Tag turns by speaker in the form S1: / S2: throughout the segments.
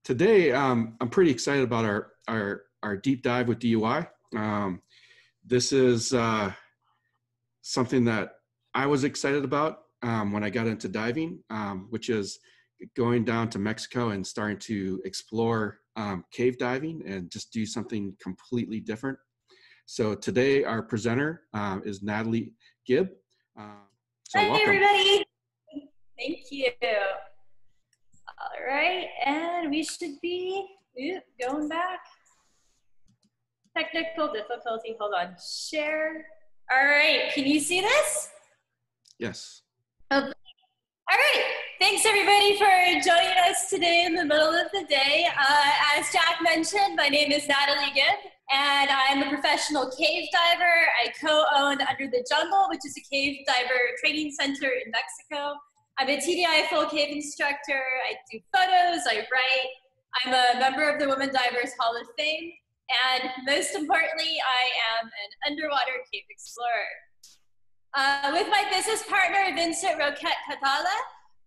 S1: Today, I'm pretty excited about our deep dive with DUI. This is something that I was excited about when I got into diving, which is going down to Mexico and starting to explore cave diving and just do something completely different. So today, our presenter is Natalie Gibb. So
S2: Hi,
S1: welcome.
S2: everybody. Thank you. All right, and we should be going back. Technical difficulty. Hold on. Share. All right. Can you see this?
S1: Yes.
S2: Okay. All right. Thanks, everybody, for joining us today in the middle of the day. As Jack mentioned, my name is Natalie Gibb, and I'm a professional cave diver. I co-own Under the Jungle, which is a cave diver training center in Mexico. I'm a TDI full cave instructor. I do photos, I write. I'm a member of the Women Divers Hall of Fame. And most importantly, I am an underwater cave explorer. With my business partner, Vincent Roquette Catala,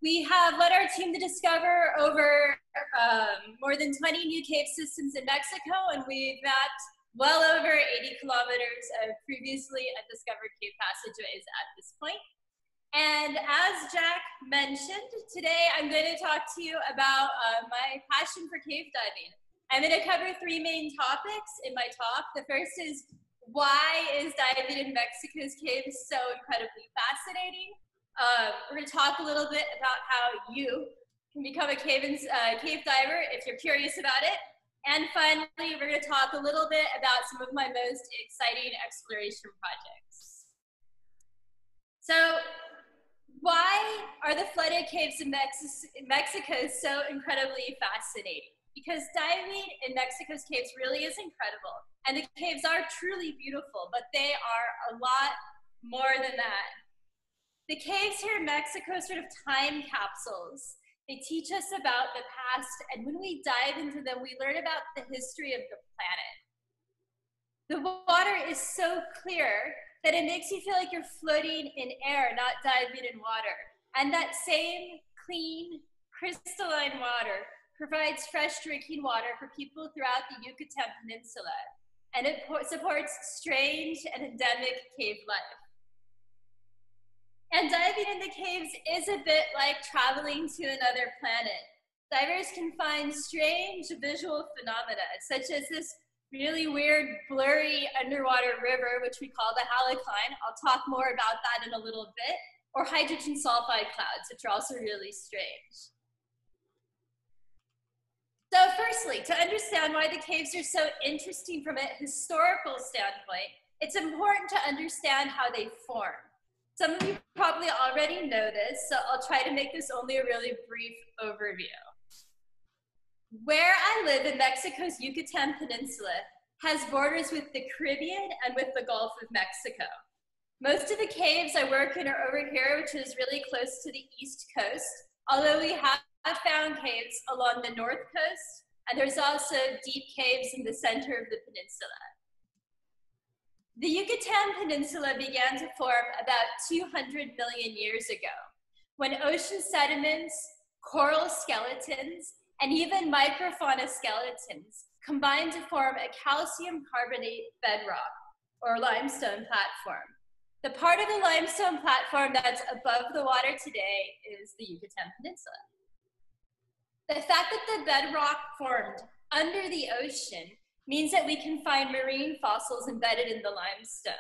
S2: we have led our team to discover over more than 20 new cave systems in Mexico, and we've mapped well over 80 kilometers of previously undiscovered cave passageways at this point. And as Jack mentioned, today I'm going to talk to you about my passion for cave diving. I'm going to cover three main topics in my talk. The first is, why is diving in Mexico's caves so incredibly fascinating? We're going to talk a little bit about how you can become a cave diver if you're curious about it. And finally, we're going to talk a little bit about some of my most exciting exploration projects. So, why are the flooded caves in Mexico so incredibly fascinating? Because diving in Mexico's caves really is incredible. And the caves are truly beautiful, but they are a lot more than that. The caves here in Mexico are sort of time capsules. They teach us about the past, and when we dive into them, we learn about the history of the planet. The water is so clear that it makes you feel like you're floating in air, not diving in water. And that same clean, crystalline water provides fresh drinking water for people throughout the Yucatan Peninsula. And it supports strange and endemic cave life. And diving in the caves is a bit like traveling to another planet. Divers can find strange visual phenomena, such as this really weird, blurry underwater river, which we call the halocline. I'll talk more about that in a little bit. Or hydrogen sulfide clouds, which are also really strange. So firstly, to understand why the caves are so interesting from a historical standpoint, it's important to understand how they form. Some of you probably already know this, so I'll try to make this only a really brief overview. Where I live in Mexico's Yucatan Peninsula has borders with the Caribbean and with the Gulf of Mexico. Most of the caves I work in are over here, which is really close to the East Coast, although we have found caves along the North Coast, and there's also deep caves in the center of the peninsula. The Yucatan Peninsula began to form about 200 million years ago, when ocean sediments, coral skeletons, and even microfauna skeletons combined to form a calcium carbonate bedrock, or limestone platform. The part of the limestone platform that's above the water today is the Yucatan Peninsula. The fact that the bedrock formed under the ocean means that we can find marine fossils embedded in the limestone.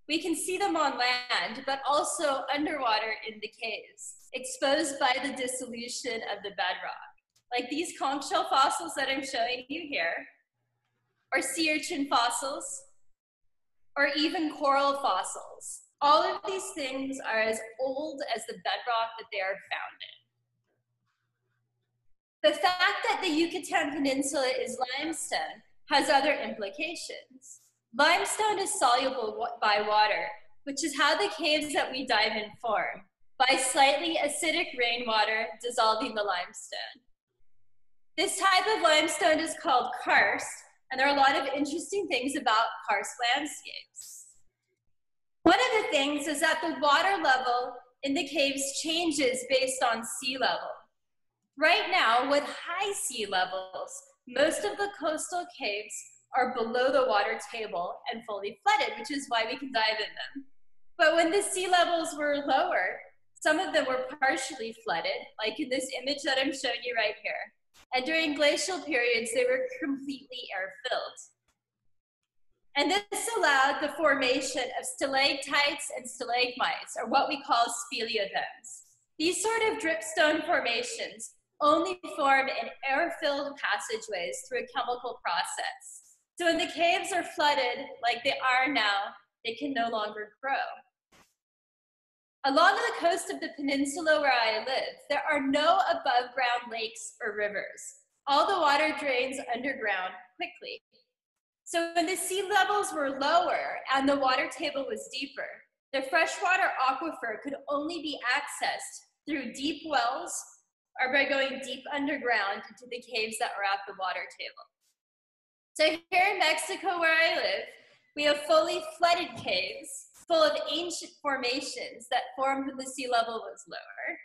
S2: We can see them on land, but also underwater in the caves, exposed by the dissolution of the bedrock. Like these conch shell fossils that I'm showing you here, or sea urchin fossils, or even coral fossils. All of these things are as old as the bedrock that they are found in. The fact that the Yucatan Peninsula is limestone has other implications. Limestone is soluble by water, which is how the caves that we dive in form, by slightly acidic rainwater dissolving the limestone. This type of limestone is called karst, and there are a lot of interesting things about karst landscapes. One of the things is that the water level in the caves changes based on sea level. Right now, with high sea levels, most of the coastal caves are below the water table and fully flooded, which is why we can dive in them. But when the sea levels were lower, some of them were partially flooded, like in this image that I'm showing you right here. And during glacial periods, they were completely air-filled. And this allowed the formation of stalactites and stalagmites, or what we call speleothems. These sort of dripstone formations only form in air-filled passageways through a chemical process. So when the caves are flooded, like they are now, they can no longer grow. Along the coast of the peninsula where I live, there are no above-ground lakes or rivers. All the water drains underground quickly. So when the sea levels were lower and the water table was deeper, the freshwater aquifer could only be accessed through deep wells or by going deep underground into the caves that were at the water table. So here in Mexico where I live, we have fully flooded caves full of ancient formations that formed when the sea level was lower.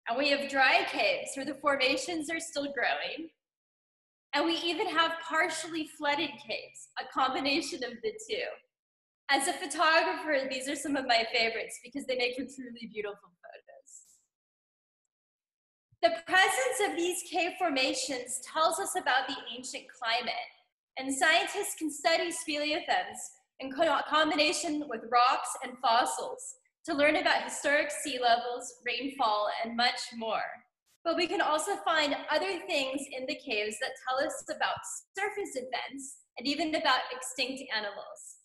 S2: And we have dry caves where the formations are still growing. And we even have partially flooded caves, a combination of the two. As a photographer, these are some of my favorites because they make for truly beautiful photos. The presence of these cave formations tells us about the ancient climate, and scientists can study speleothems in combination with rocks and fossils to learn about historic sea levels, rainfall, and much more. But we can also find other things in the caves that tell us about surface events and even about extinct animals.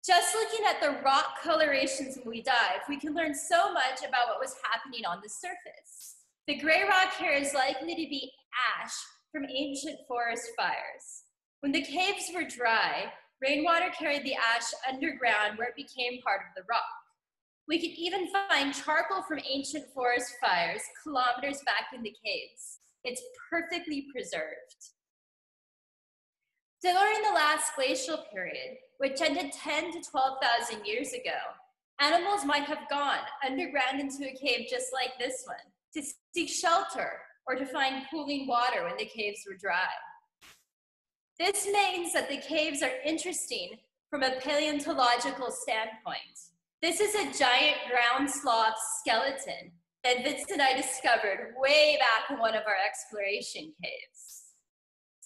S2: Just looking at the rock colorations when we dive, we can learn so much about what was happening on the surface. The gray rock here is likely to be ash from ancient forest fires. When the caves were dry, rainwater carried the ash underground where it became part of the rock. We can even find charcoal from ancient forest fires kilometers back in the caves. It's perfectly preserved. During the last glacial period, which ended 10 to 12,000 years ago, animals might have gone underground into a cave just like this one to seek shelter or to find cooling water when the caves were dry. This means that the caves are interesting from a paleontological standpoint. This is a giant ground sloth skeleton that Vince and I discovered way back in one of our exploration caves.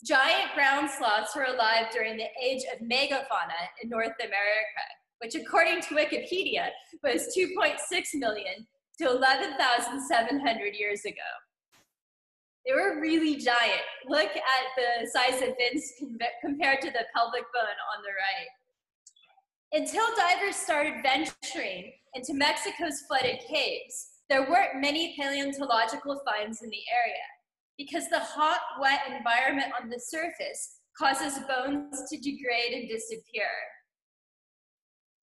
S2: Giant ground sloths were alive during the age of megafauna in North America, which according to Wikipedia was 2.6 million to 11,700 years ago. They were really giant. Look at the size of Vince compared to the pelvic bone on the right. Until divers started venturing into Mexico's flooded caves, there weren't many paleontological finds in the area because the hot, wet environment on the surface causes bones to degrade and disappear.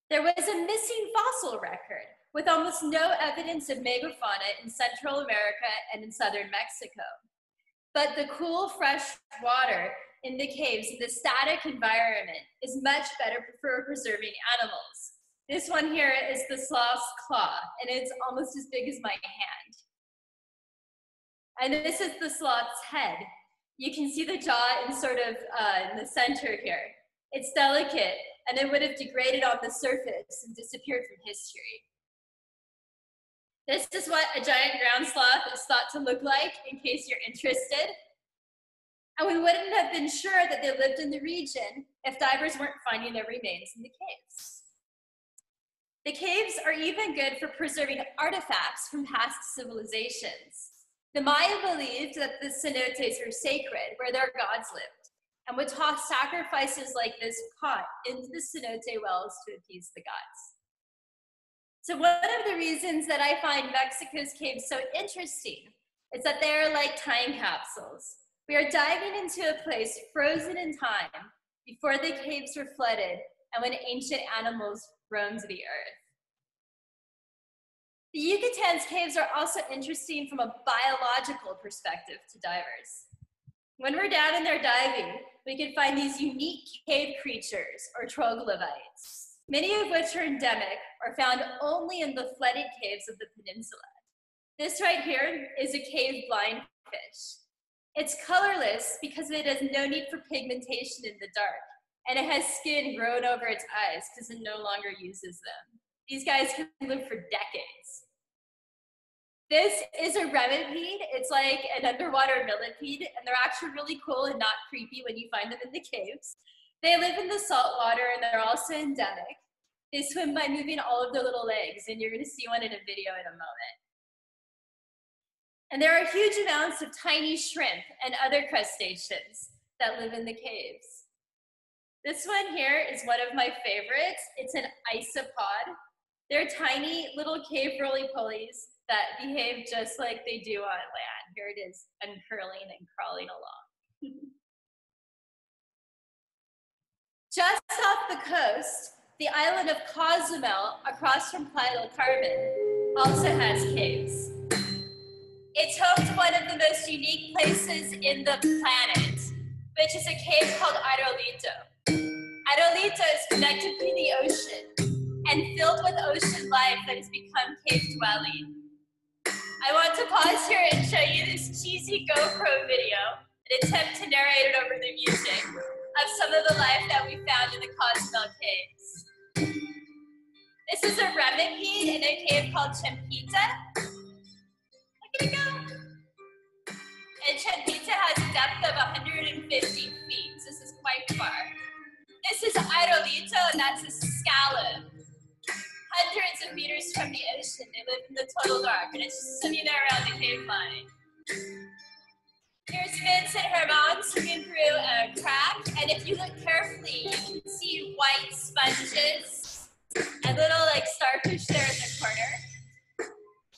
S2: There was a missing fossil record with almost no evidence of megafauna in Central America and in southern Mexico. But the cool, fresh water in the caves in the static environment is much better for preserving animals. This one here is the sloth's claw, and it's almost as big as my hand. And this is the sloth's head. You can see the jaw in sort of in the center here. It's delicate, and it would have degraded on the surface and disappeared from history. This is what a giant ground sloth is thought to look like, in case you're interested. And we wouldn't have been sure that they lived in the region if divers weren't finding their remains in the caves. The caves are even good for preserving artifacts from past civilizations. The Maya believed that the cenotes were sacred, where their gods lived, and would toss sacrifices like this pot into the cenote wells to appease the gods. So one of the reasons that I find Mexico's caves so interesting is that they're like time capsules. We are diving into a place frozen in time before the caves were flooded and when ancient animals roamed the earth. The Yucatan's caves are also interesting from a biological perspective to divers. When we're down in there diving, we can find these unique cave creatures or troglodytes, many of which are endemic or found only in the flooded caves of the peninsula. This right here is a cave blindfish. It's colorless because it has no need for pigmentation in the dark, and it has skin grown over its eyes because it no longer uses them. These guys can live for decades. This is a remipede. It's like an underwater millipede, and they're actually really cool and not creepy when you find them in the caves. They live in the salt water, and they're also endemic. They swim by moving all of their little legs, and you're gonna see one in a video in a moment. And there are huge amounts of tiny shrimp and other crustaceans that live in the caves. This one here is one of my favorites. It's an isopod. They're tiny little cave roly-polies that behave just like they do on land. Here it is, uncurling and crawling along. Just off the coast, the island of Cozumel, across from Playa del Carmen, also has caves. It's home to one of the most unique places in the planet, which is a cave called Aerolito. Aerolito is connected to the ocean and filled with ocean life that has become cave dwelling. I want to pause here and show you this cheesy GoPro video, an attempt to narrate it over the music of some of the life that we found in the Cozumel caves. This is a remipede in a cave called Chempita. Look at it go. And Chempita has a depth of 150 feet. So this is quite far. This is Aerolito, and that's a scallop. Hundreds of meters from the ocean. They live in the total dark, and it's just swimming there around the cave line. Here's Vince and Herman swimming through a crack, and if you look carefully, you can see white sponges and little like starfish there in the corner.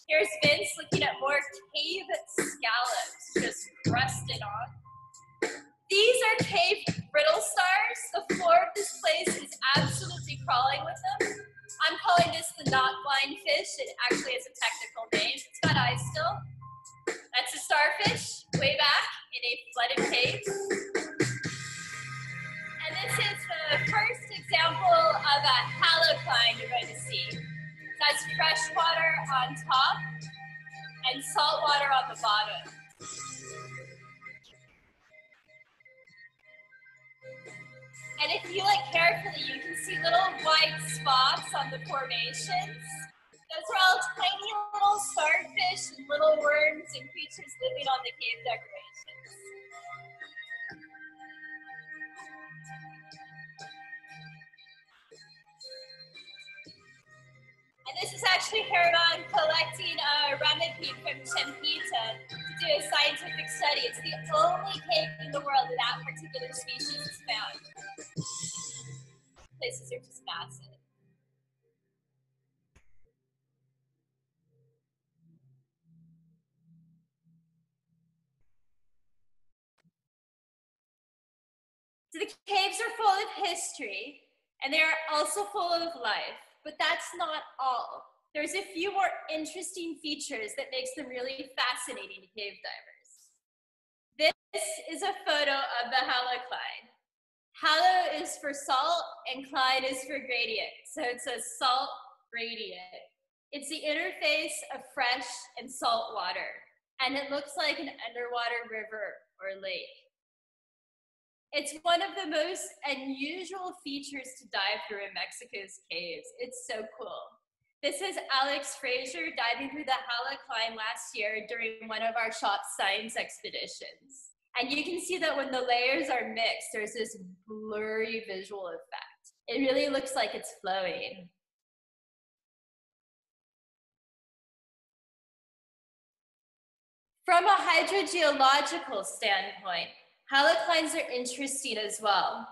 S2: Here's Vince looking at more cave scallops just crusted on. These are cave brittle stars. The floor of this place is absolutely crawling with them. I'm calling this the not blind fish. It actually has a technical name. It's got eyes still. That's a starfish way back in a flooded cave. And this is the first example of a halocline you're going to see. It has fresh water on top and salt water on the bottom. And if you look carefully, you can see little white spots on the formations. Those are all tiny little starfish and little worms and creatures living on the cave decorations. And this is actually Herodon collecting a remipede from Chempita to do a scientific study. It's the only cave in the world where that particular species is found. Places are just massive. So the caves are full of history, and they are also full of life, but that's not all. There's a few more interesting features that makes them really fascinating to cave divers. This is a photo of the halocline. Halo is for salt, and cline is for gradient, so it's a salt gradient. It's the interface of fresh and salt water, and it looks like an underwater river or lake. It's one of the most unusual features to dive through in Mexico's caves. It's so cool. This is Alex Frazier diving through the halocline last year during one of our shop science expeditions. And you can see that when the layers are mixed, there's this blurry visual effect. It really looks like it's flowing. From a hydrogeological standpoint, haloclines are interesting as well.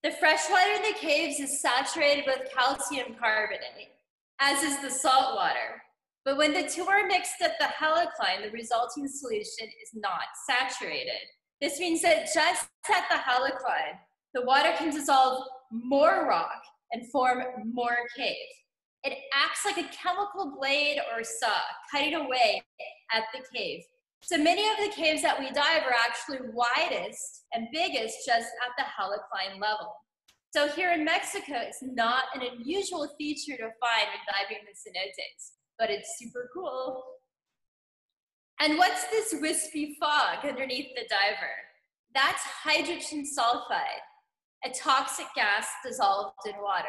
S2: The fresh water in the caves is saturated with calcium carbonate, as is the salt water. But when the two are mixed at the halocline, the resulting solution is not saturated. This means that just at the halocline, the water can dissolve more rock and form more cave. It acts like a chemical blade or saw, cutting away at the cave. So many of the caves that we dive are actually widest and biggest just at the halocline level. So here in Mexico, it's not an unusual feature to find when diving the cenotes, but it's super cool. And what's this wispy fog underneath the diver? That's hydrogen sulfide, a toxic gas dissolved in water.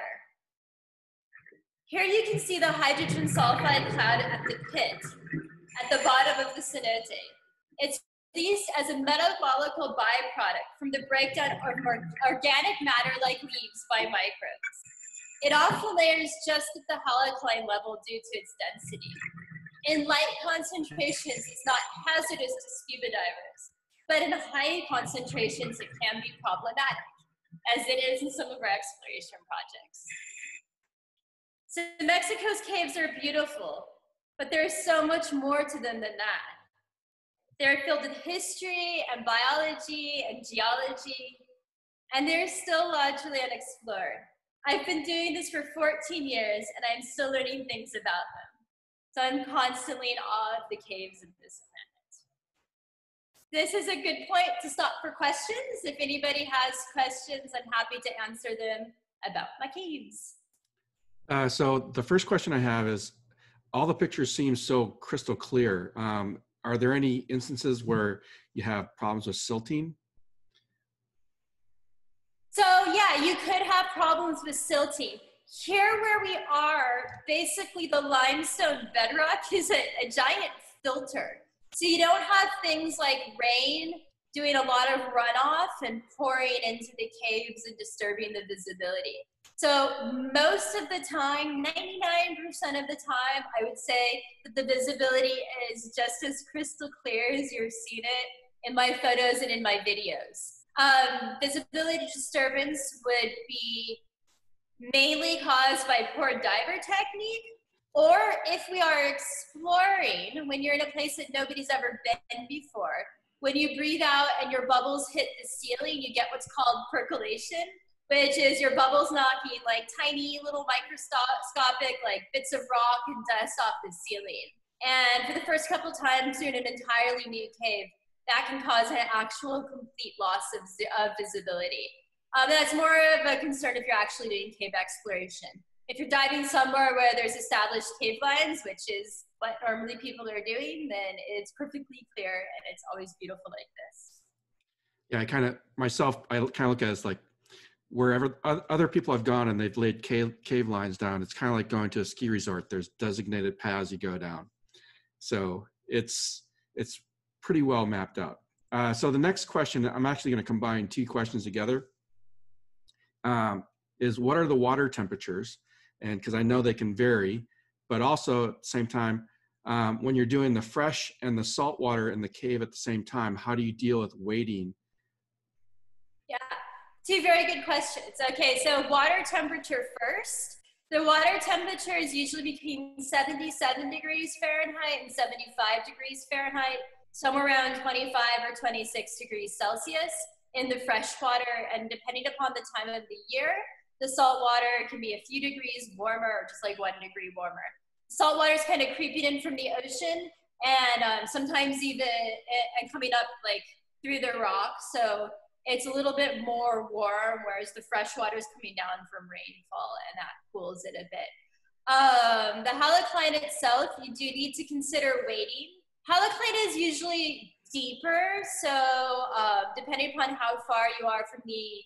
S2: Here you can see the hydrogen sulfide cloud at the pit, at the bottom of the cenote. It's released as a metabolical byproduct from the breakdown of organic matter like leaves by microbes. It often layers just at the halocline level due to its density. In light concentrations, it's not hazardous to scuba divers, but in high concentrations, it can be problematic, as it is in some of our exploration projects. So Mexico's caves are beautiful, but there's so much more to them than that. They're filled with history and biology and geology, and they're still largely unexplored. I've been doing this for 14 years, and I'm still learning things about them. So I'm constantly in awe of the caves of this planet. This is a good point to stop for questions. If anybody has questions, I'm happy to answer them about my caves.
S1: So the first question I have is, all the pictures seem so crystal clear. Are there any instances where you have problems with silting?
S2: So yeah, you could have problems with silting. Here where we are, basically the limestone bedrock is a giant filter. So you don't have things like rain doing a lot of runoff and pouring into the caves and disturbing the visibility. So most of the time, 99% of the time, I would say that the visibility is just as crystal clear as you're seeing it in my photos and in my videos. Visibility disturbance would be mainly caused by poor diver technique, or if we are exploring, when you're in a place that nobody's ever been before, when you breathe out and your bubbles hit the ceiling, you get what's called percolation, which is your bubbles knocking like tiny little microscopic like bits of rock and dust off the ceiling. And for the first couple times you're in an entirely new cave, that can cause an actual complete loss of visibility. That's more of a concern if you're actually doing cave exploration. If you're diving somewhere where there's established cave lines, which is what normally people are doing, then it's perfectly clear and it's always beautiful like this.
S1: Yeah, I kind of look at it as like wherever other people have gone and they've laid cave lines down, it's kind of like going to a ski resort. There's designated paths you go down. So it's pretty well mapped out. So the next question, I'm actually going to combine two questions together, is what are the water temperatures? And because I know they can vary, but also at the same time, when you're doing the fresh and the salt water in the cave at the same time, how do you deal with weighting?
S2: Yeah, two very good questions. Okay, so water temperature first. The water temperature is usually between 77 degrees Fahrenheit and 75 degrees Fahrenheit, somewhere around 25 or 26 degrees Celsius in the fresh water, and depending upon the time of the year, the salt water can be a few degrees warmer or just like 1 degree warmer. Salt water is kind of creeping in from the ocean and sometimes even coming up like through the rock. So it's a little bit more warm, whereas the fresh water is coming down from rainfall and that cools it a bit. The halocline itself, you do need to consider weighting. Halocline is usually deeper, so depending upon how far you are from the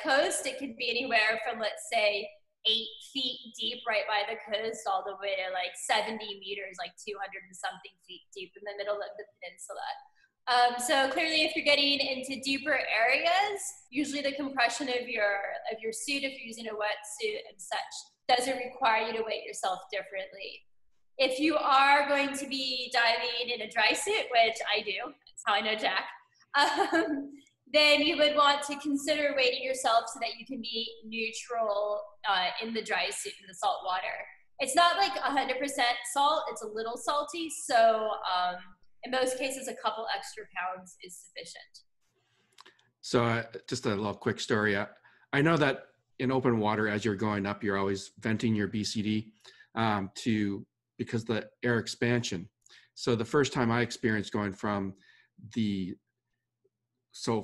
S2: coast, it could be anywhere from, let's say, 8 feet deep right by the coast all the way to like 70 meters, like 200 and something feet deep in the middle of the peninsula. So clearly if you're getting into deeper areas, usually the compression of your suit, if you're using a wetsuit and such, doesn't require you to weight yourself differently. If you are going to be diving in a dry suit, which I do, that's how I know Jack, then you would want to consider weighting yourself so that you can be neutral in the dry suit in the salt water. It's not like 100% salt, it's a little salty, so in most cases a couple extra pounds is sufficient.
S1: So just a little quick story. I know that in open water, as you're going up, you're always venting your BCD because the air expansion. So the first time I experienced going from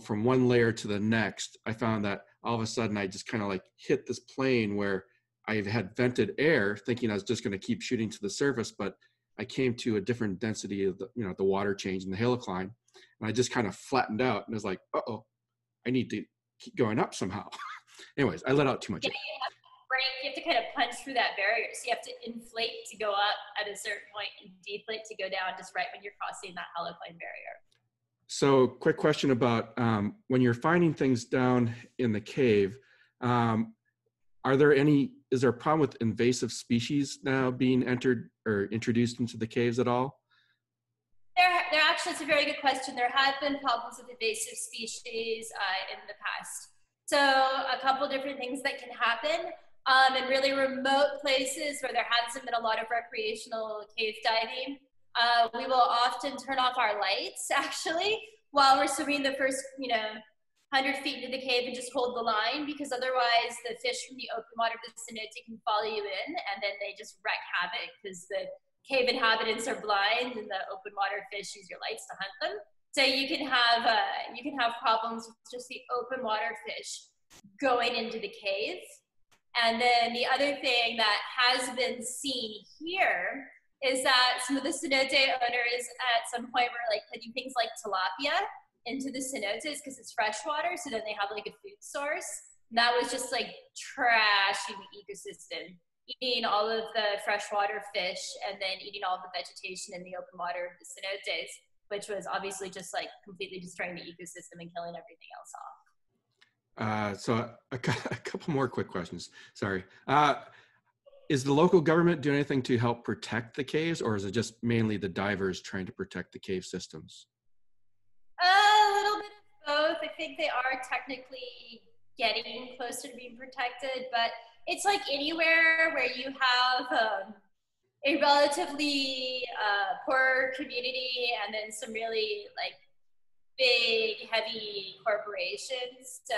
S1: one layer to the next, I found that all of a sudden I just kind of like hit this plane where I had vented air thinking I was just going to keep shooting to the surface, but I came to a different density of the, the water change and the halocline, and I just kind of flattened out and was like, uh-oh, I need to keep going up somehow. Anyways, I let out too much air.
S2: You have to break, you have to kind of punch through that barrier. So you have to inflate to go up at a certain point and deflate to go down just right when you're crossing that halocline barrier.
S1: So quick question about when you're finding things down in the cave, is there a problem with invasive species now being entered or introduced into the caves at all?
S2: There actually, it's a very good question. There have been problems with invasive species in the past. So a couple different things that can happen in really remote places where there hasn't been a lot of recreational cave diving. We will often turn off our lights actually while we're swimming the first, 100 feet into the cave and just hold the line, because otherwise the fish from the open water vicinity can follow you in and then they just wreak havoc because the cave inhabitants are blind and the open water fish use your lights to hunt them. So you can have problems with just the open water fish going into the cave. And then the other thing that has been seen here is that some of the cenote owners at some point were like putting things like tilapia into the cenotes because it's freshwater, so then they have like a food source. And that was just like trashing the ecosystem, eating all of the freshwater fish and then eating all the vegetation in the open water of the cenotes, which was obviously just like completely destroying the ecosystem and killing everything else off.
S1: So a couple more quick questions. Sorry. Is the local government doing anything to help protect the caves, or is it just mainly the divers trying to protect the cave systems?
S2: A little bit of both. I think they are technically getting closer to being protected, but it's like anywhere where you have a relatively poor community and then some really like big, heavy corporations. So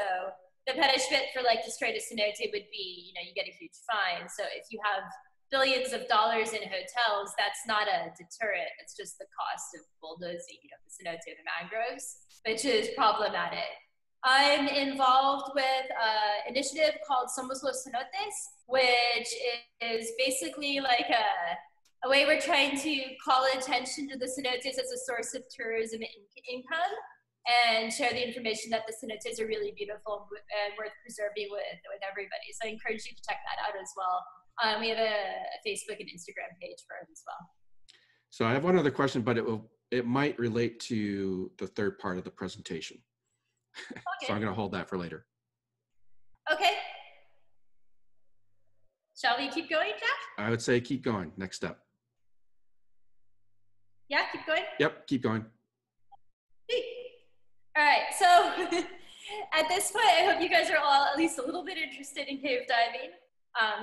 S2: the punishment for like destroying a cenote would be, you get a huge fine. So if you have billions of dollars in hotels, that's not a deterrent. It's just the cost of bulldozing, the cenote and the mangroves, which is problematic. I'm involved with an initiative called Somos los Cenotes, which is basically like a way we're trying to call attention to the cenotes as a source of tourism income and share the information that the cenotes are really beautiful and worth preserving with everybody. So I encourage you to check that out as well. We have a Facebook and Instagram page for it as well.
S1: So I have one other question, but it might relate to the third part of the presentation. Okay. So I'm going to hold that for later.
S2: Okay. Shall we keep going, Jack?
S1: I would say keep going. Next step.
S2: Yeah, keep going?
S1: Yep, keep going.
S2: All right, so at this point, I hope you guys are all at least a little bit interested in cave diving.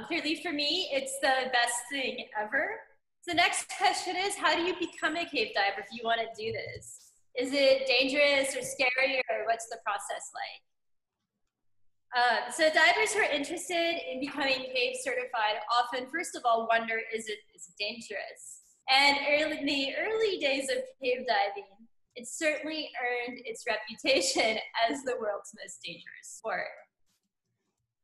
S2: Clearly for me, it's the best thing ever. So the next question is, how do you become a cave diver if you want to do this? Is it dangerous or scary, or what's the process like? So divers who are interested in becoming cave certified often, first of all, wonder, is it dangerous? And in the early days of cave diving, it certainly earned its reputation as the world's most dangerous sport.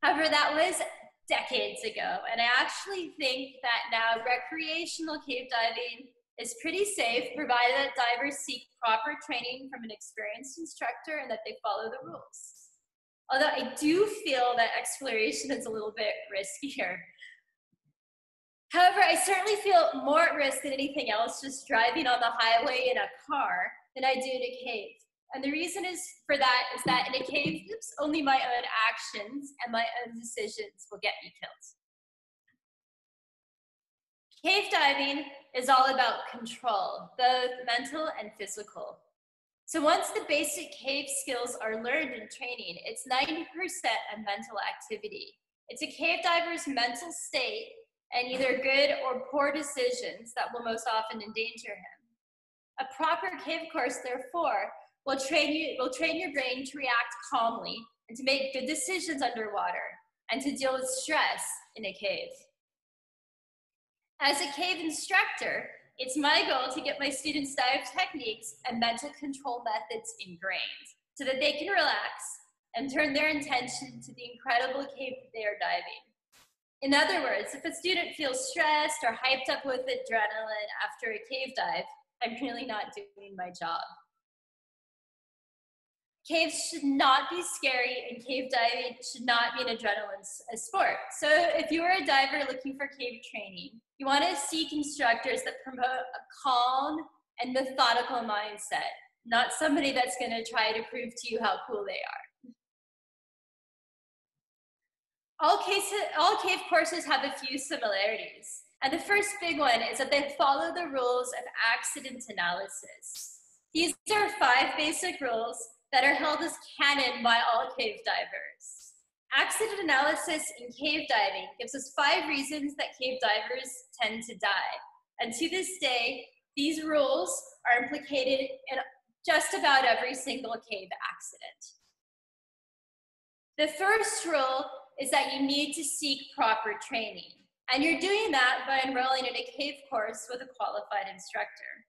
S2: However, that was decades ago, and I actually think that now recreational cave diving is pretty safe, provided that divers seek proper training from an experienced instructor and that they follow the rules. Although I do feel that exploration is a little bit riskier. However, I certainly feel more at risk than anything else just driving on the highway in a car than I do in a cave. And the reason is that in a cave, only my own actions and my own decisions will get me killed. Cave diving is all about control, both mental and physical. So once the basic cave skills are learned in training, it's 90% a mental activity. It's a cave diver's mental state and either good or poor decisions that will most often endanger him. A proper cave course, therefore, will train your brain to react calmly and to make good decisions underwater and to deal with stress in a cave. As a cave instructor, it's my goal to get my students dive techniques and mental control methods ingrained so that they can relax and turn their attention to the incredible cave they are diving. In other words, if a student feels stressed or hyped up with adrenaline after a cave dive, I'm really not doing my job. Caves should not be scary, and cave diving should not be an adrenaline sport. So if you are a diver looking for cave training, you want to seek instructors that promote a calm and methodical mindset, not somebody that's going to try to prove to you how cool they are. All cave courses have a few similarities. And the first big one is that they follow the rules of accident analysis. These are 5 basic rules that are held as canon by all cave divers. Accident analysis in cave diving gives us 5 reasons that cave divers tend to die. And to this day, these rules are implicated in just about every single cave accident. The first rule is that you need to seek proper training. And you're doing that by enrolling in a cave course with a qualified instructor.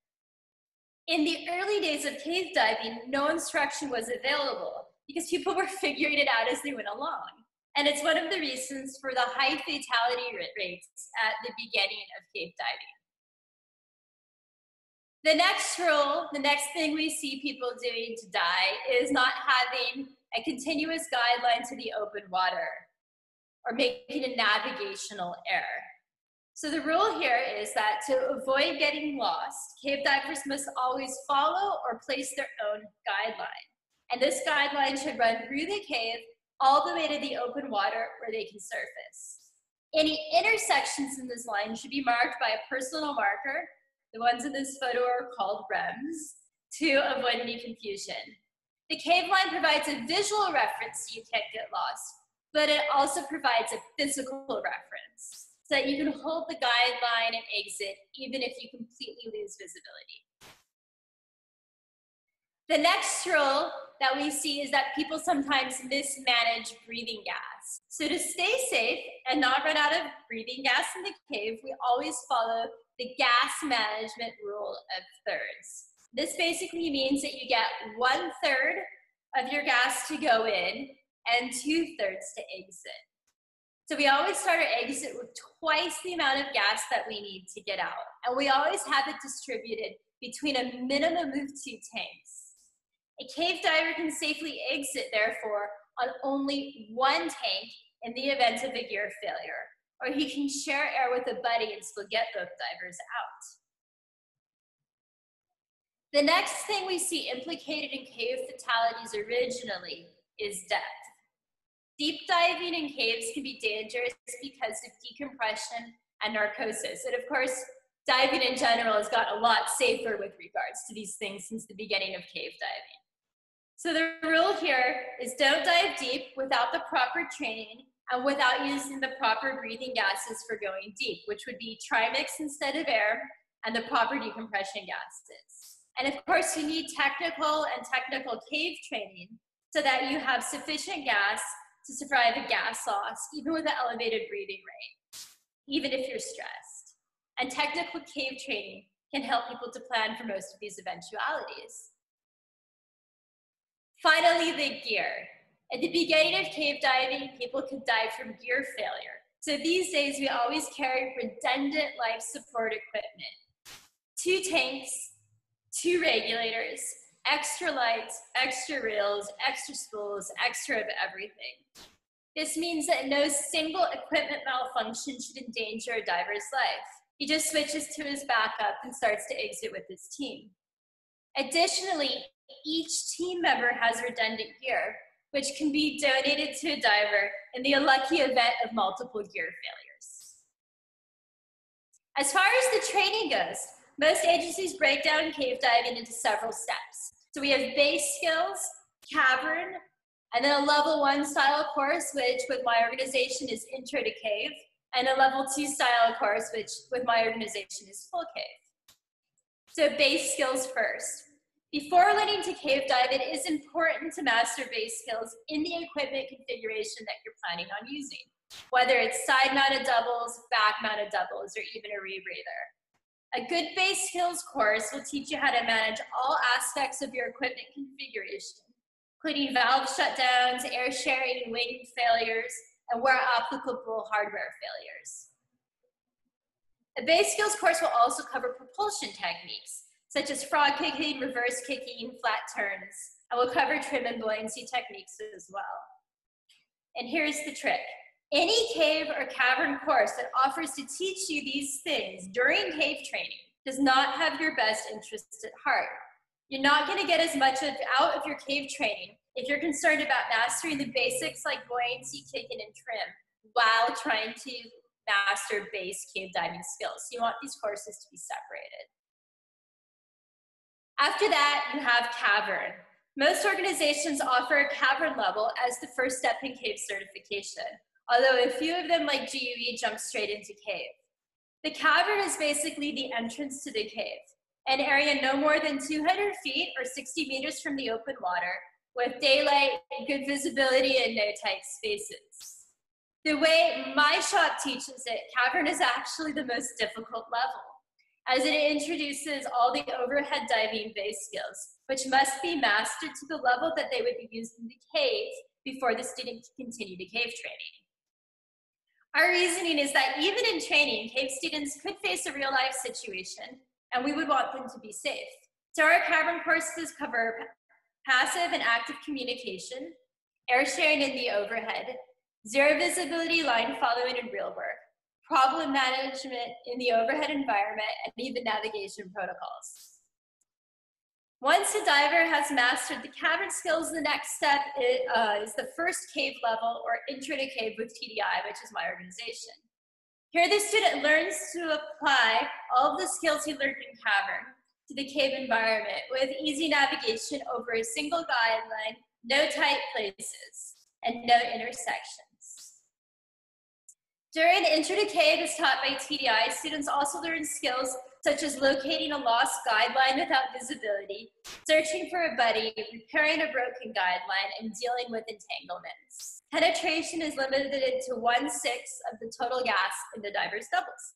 S2: In the early days of cave diving, no instruction was available because people were figuring it out as they went along. And it's one of the reasons for the high fatality rates at the beginning of cave diving. The next rule, the next thing we see people doing to die is not having a continuous guideline to the open water or making a navigational error. So the rule here is that to avoid getting lost, cave divers must always follow or place their own guideline. And this guideline should run through the cave all the way to the open water where they can surface. Any intersections in this line should be marked by a personal marker. The ones in this photo are called REMs to avoid any confusion. The cave line provides a visual reference so you can't get lost, but it also provides a physical reference so that you can hold the guideline and exit even if you completely lose visibility. The next rule that we see is that people sometimes mismanage breathing gas. So to stay safe and not run out of breathing gas in the cave, we always follow the gas management rule of thirds. This basically means that you get 1/3 of your gas to go in and 2/3 to exit. So we always start our exit with twice the amount of gas that we need to get out. And we always have it distributed between a minimum of 2 tanks. A cave diver can safely exit, therefore, on only 1 tank in the event of a gear failure, or he can share air with a buddy and still get both divers out. The next thing we see implicated in cave fatalities originally is death. Deep diving in caves can be dangerous because of decompression and narcosis. And of course, diving in general has got a lot safer with regards to these things since the beginning of cave diving. So the rule here is don't dive deep without the proper training and without using the proper breathing gases for going deep, which would be trimix instead of air and the proper decompression gases. And of course, you need technical cave training so that you have sufficient gas to survive a gas loss, even with an elevated breathing rate, even if you're stressed. And technical cave training can help people to plan for most of these eventualities. Finally, the gear. At the beginning of cave diving, people could die from gear failure. So these days, we always carry redundant life support equipment. 2 tanks, 2 regulators, extra lights, extra reels, extra spools, extra of everything. This means that no single equipment malfunction should endanger a diver's life. He just switches to his backup and starts to exit with his team. Additionally, each team member has redundant gear, which can be donated to a diver in the unlucky event of multiple gear failures. As far as the training goes, most agencies break down cave diving into several steps. So we have base skills, cavern, and then a level 1 style course, which with my organization is Intro to Cave, and a level 2 style course, which with my organization is Full Cave. So base skills first. Before learning to cave dive, it is important to master base skills in the equipment configuration that you're planning on using, whether it's side-mounted doubles, back-mounted doubles, or even a rebreather. A good base skills course will teach you how to manage all aspects of your equipment configuration, including valve shutdowns, air sharing, wing failures, and where applicable, hardware failures. The base skills course will also cover propulsion techniques, such as frog kicking, reverse kicking, flat turns, and we'll cover trim and buoyancy techniques as well. And here's the trick. Any cave or cavern course that offers to teach you these things during cave training does not have your best interests at heart. You're not going to get as much out of your cave training if you're concerned about mastering the basics like buoyancy, kicking, and trim while trying to master base cave diving skills. You want these courses to be separated. After that, you have cavern. Most organizations offer a cavern level as the first step in cave certification, although a few of them, like DUI, jump straight into cave. The cavern is basically the entrance to the cave, an area no more than 200 feet or 60 meters from the open water, with daylight, good visibility, and no tight spaces. The way my shop teaches it, cavern is actually the most difficult level, as it introduces all the overhead diving base skills, which must be mastered to the level that they would be used in the cave before the student can continue to cave training. Our reasoning is that even in training, cave students could face a real life situation, and we would want them to be safe. So our cavern courses cover passive and active communication, air sharing in the overhead, zero visibility line following and real work, problem management in the overhead environment, and even navigation protocols. Once a diver has mastered the cavern skills, the next step is the first cave level, or Intro to Cave with TDI, which is my organization. Here the student learns to apply all of the skills he learned in cavern to the cave environment with easy navigation over a single guideline, no tight places, and no intersections. During Intro to Cave is taught by TDI, students also learn skills such as locating a lost guideline without visibility, searching for a buddy, repairing a broken guideline, and dealing with entanglements. Penetration is limited to 1/6 of the total gas in the diver's doubles.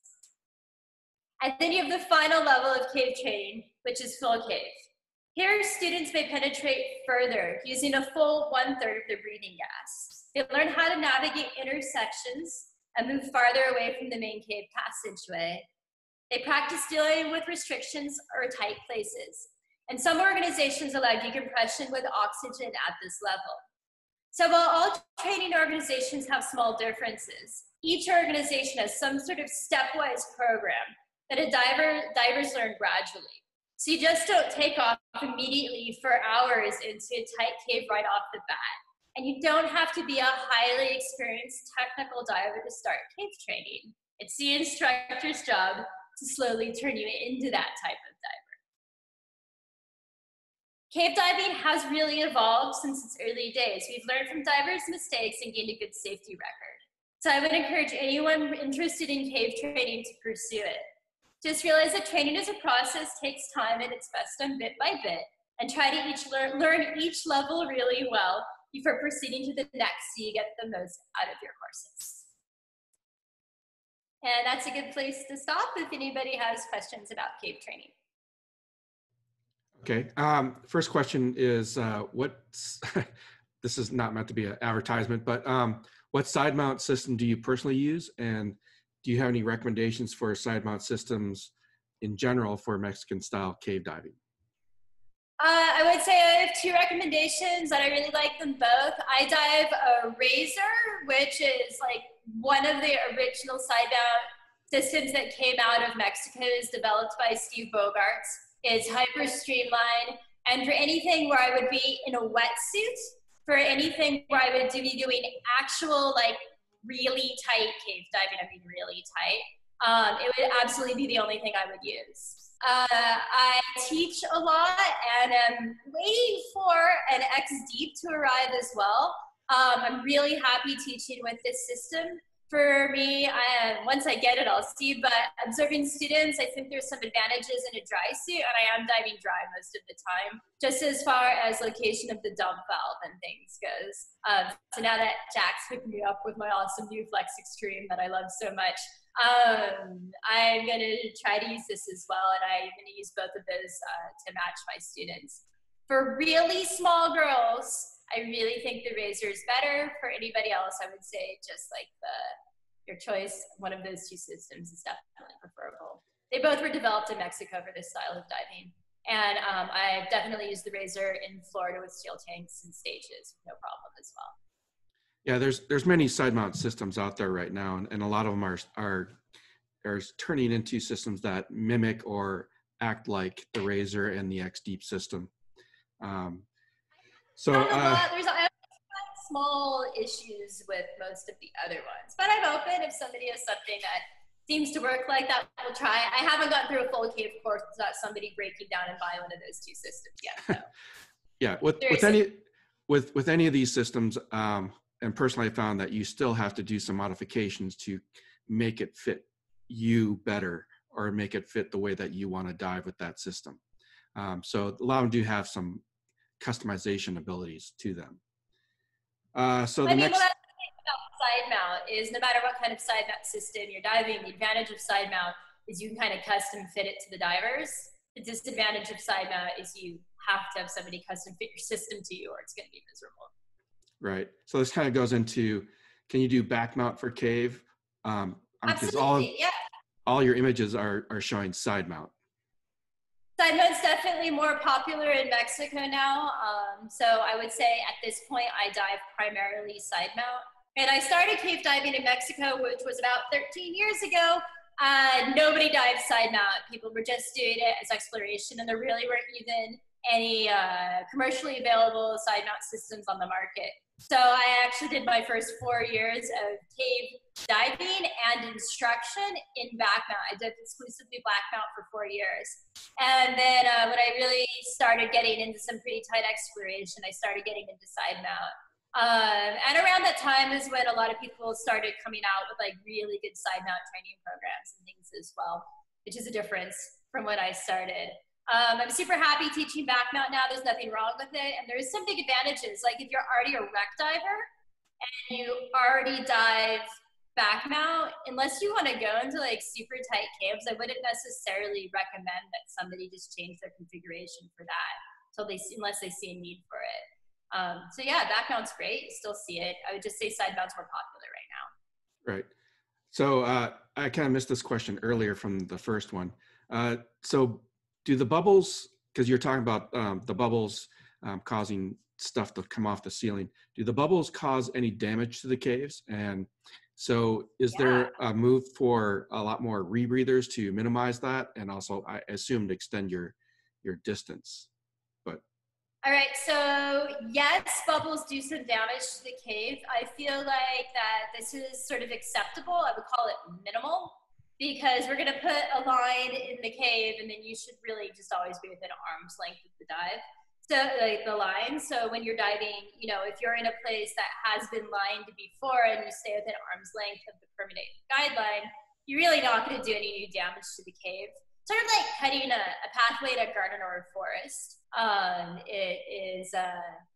S2: And then you have the final level of cave training, which is full cave. Here, students may penetrate further using a full 1/3 of their breathing gas. They learn how to navigate intersections and move farther away from the main cave passageway. They practice dealing with restrictions or tight places. And some organizations allow decompression with oxygen at this level. So while all training organizations have small differences, each organization has some sort of stepwise program that divers learn gradually. So you just don't take off immediately for hours into a tight cave right off the bat. And you don't have to be a highly experienced technical diver to start cave training. It's the instructor's job to slowly turn you into that type of diver. Cave diving has really evolved since its early days. We've learned from divers' mistakes and gained a good safety record. So I would encourage anyone interested in cave training to pursue it. Just realize that training as a process takes time and it's best done bit by bit, and try to learn each level really well before proceeding to the next so you get the most out of your courses. And that's a good place to stop if anybody has questions about cave training.
S1: Okay, first question is, this is not meant to be an advertisement, but what side mount system do you personally use? And do you have any recommendations for side mount systems in general for Mexican style cave diving?
S2: I would say I have 2 recommendations that I really like them both. I dive a Razor, which is like one of the original side mount systems that came out of Mexico. Is developed by Steve Bogarts. It's hyper streamlined, and for anything where I would be in a wetsuit, for anything where I would be doing actual like really tight cave diving, I mean really tight, it would absolutely be the only thing I would use. I teach a lot and am waiting for an X Deep to arrive as well. I'm really happy teaching with this system. For me, once I get it, I'll see, but observing students, I think there's some advantages in a dry suit, and I am diving dry most of the time, just as far as location of the dump valve and things goes. So now that Jack's hooked me up with my awesome new Flex Extreme that I love so much, I'm going to try to use this as well, and I'm going to use both of those to match my students. For really small girls, I really think the razor is better. For anybody else, I would say just like your choice, one of those two systems is definitely preferable. They both were developed in Mexico for this style of diving. And I've definitely used the razor in Florida with steel tanks and stages, no problem as well.
S1: Yeah, there's many side mount systems out there right now, and a lot of them are turning into systems that mimic or act like the razor and the X Deep system.
S2: There's small issues with most of the other ones, but I'm open if somebody has something that seems to work like that, we'll try. I haven't gotten through a full cave course without somebody breaking down and buying one of those two systems yet. So.
S1: Yeah, with any of these systems, and personally I found that you still have to do some modifications to make it fit you better or make it fit the way that you want to dive with that system. So a lot of them do have some customization abilities to them. So the next.
S2: Well, that's the thing about side mount is no matter what kind of side mount system you're diving, the advantage of side mount is you can kind of custom fit it to the divers. The disadvantage of side mount is you have to have somebody custom fit your system to you or it's going to be miserable.
S1: Right. So this kind of goes into, can you do back mount for cave?
S2: Absolutely, yeah.
S1: All your images are showing side mount.
S2: Side mount's definitely more popular in Mexico now. So I would say at this point, I dive primarily side mount. And I started cave diving in Mexico, which was about 13 years ago. Nobody dived side mount. People were just doing it as exploration, and there really weren't even any commercially available side mount systems on the market. So I actually did my first 4 years of cave diving and instruction in back mount. I did exclusively back mount for 4 years. And then when I really started getting into some pretty tight exploration, I started getting into side mount. And around that time is when a lot of people started coming out with like really good side mount training programs and things as well, which is a difference from when I started. I'm super happy teaching back mount now. There's nothing wrong with it. And there's some big advantages. Like if you're already a wreck diver and you already dive back mount, unless you want to go into like super tight caves, I wouldn't necessarily recommend that somebody just change their configuration for that unless they see a need for it. So yeah, back mount's great. You still see it. I would just say side mount's more popular right now.
S1: Right. So I kind of missed this question earlier from the first one. So do the bubbles, because you're talking about the bubbles causing stuff to come off the ceiling, do the bubbles cause any damage to the caves? And so is there a move for a lot more rebreathers to minimize that? And also, I assume, to extend your distance. But
S2: all right, so yes, bubbles do some damage to the cave. I feel like that this is sort of acceptable. I would call it minimal, because we're gonna put a line in the cave and then you should really just always be within arm's length of the dive. So like the line, so when you're diving, you know, if you're in a place that has been lined before and you stay within arm's length of the permanent guideline, you're really not gonna do any new damage to the cave. Sort of like cutting a pathway to a garden or a forest. It is,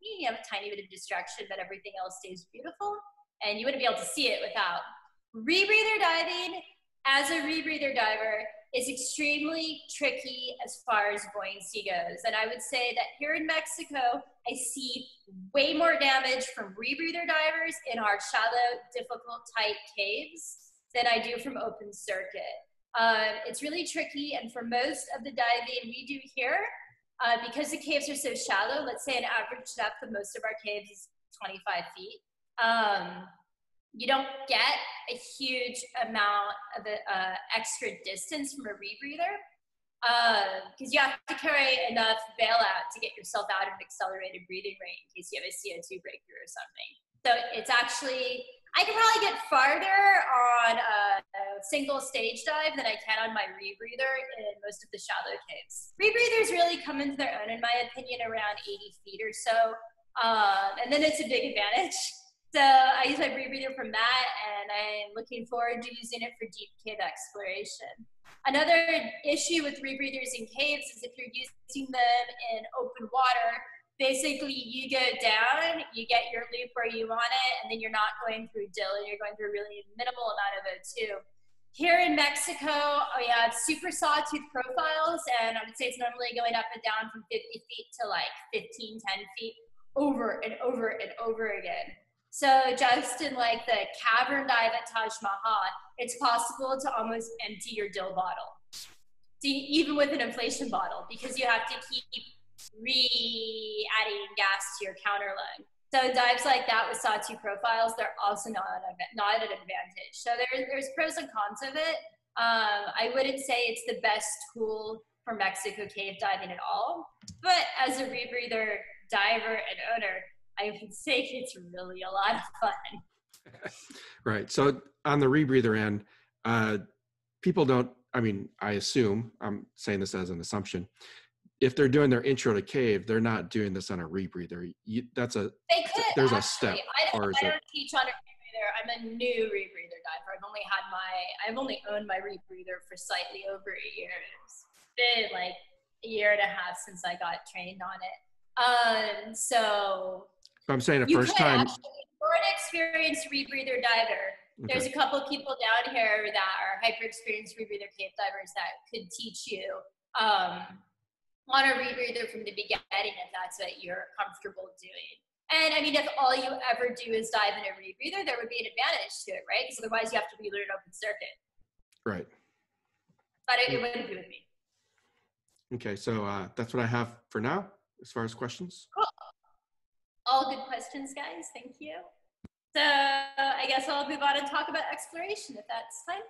S2: you have a tiny bit of destruction, but everything else stays beautiful and you wouldn't be able to see it without. Rebreather diving, as a rebreather diver, is extremely tricky as far as buoyancy goes. And I would say that here in Mexico, I see way more damage from rebreather divers in our shallow, difficult, tight caves than I do from open circuit. It's really tricky, and for most of the diving we do here, because the caves are so shallow, let's say an average depth of most of our caves is 25 feet, you don't get a huge amount of extra distance from a rebreather because you have to carry enough bailout to get yourself out of an accelerated breathing rate in case you have a CO2 breakthrough or something. So it's actually, I can probably get farther on a single stage dive than I can on my rebreather in most of the shallow caves. Rebreathers really come into their own, in my opinion, around 80 feet or so. And then it's a big advantage. So I use my rebreather from that, and I'm looking forward to using it for deep cave exploration. Another issue with rebreathers in caves is if you're using them in open water, basically you go down, you get your loop where you want it, and then you're not going through dill, you're going through a really minimal amount of O2. Here in Mexico, we have super sawtooth profiles, and I would say it's normally going up and down from 50 feet to like 15, 10 feet. over and over and over again. So just in like the cavern dive at Taj Mahal, it's possible to almost empty your dill bottle. See, even with an inflation bottle, because you have to keep adding gas to your counter lung. So dives like that with sawtooth profiles, they're also not an advantage. So there's pros and cons of it. I wouldn't say it's the best tool for Mexico cave diving at all, but as a rebreather diver and owner, I would say it's really a lot of fun.
S1: Right. So on the rebreather end, people don't, I mean, I assume, I'm saying this as an assumption, if they're doing their intro to cave, they're not doing this on a rebreather. There's
S2: Actually,
S1: a step.
S2: I don't teach on a rebreather. I'm a new rebreather diver. I've only owned my rebreather for slightly over a year. It's been like a year and a half since I got trained on it. So
S1: I'm saying the first time.
S2: For an experienced rebreather diver, okay. There's a couple of people down here that are hyper-experienced rebreather cave divers that could teach you on a rebreather from the beginning if that's what you're comfortable doing. And I mean, if all you ever do is dive in a rebreather, there would be an advantage to it, right? Because otherwise you have to relearn open circuit.
S1: Right.
S2: But it wouldn't be with me.
S1: Okay, so that's what I have for now as far as questions.
S2: Cool. All good questions, guys. Thank you. So I guess I'll move on and talk about exploration if that's fine.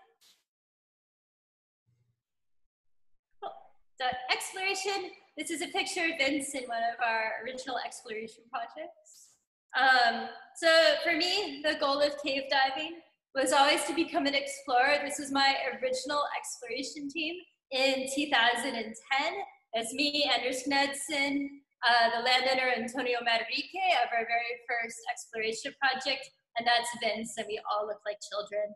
S2: Cool. So exploration, this is a picture of Vince in one of our original exploration projects. So for me, the goal of cave diving was always to become an explorer. This was my original exploration team in 2010. It's me, Anders Knudsen, the landowner Antonio Manrique of our very first exploration project, and that's Vince, and we all look like children.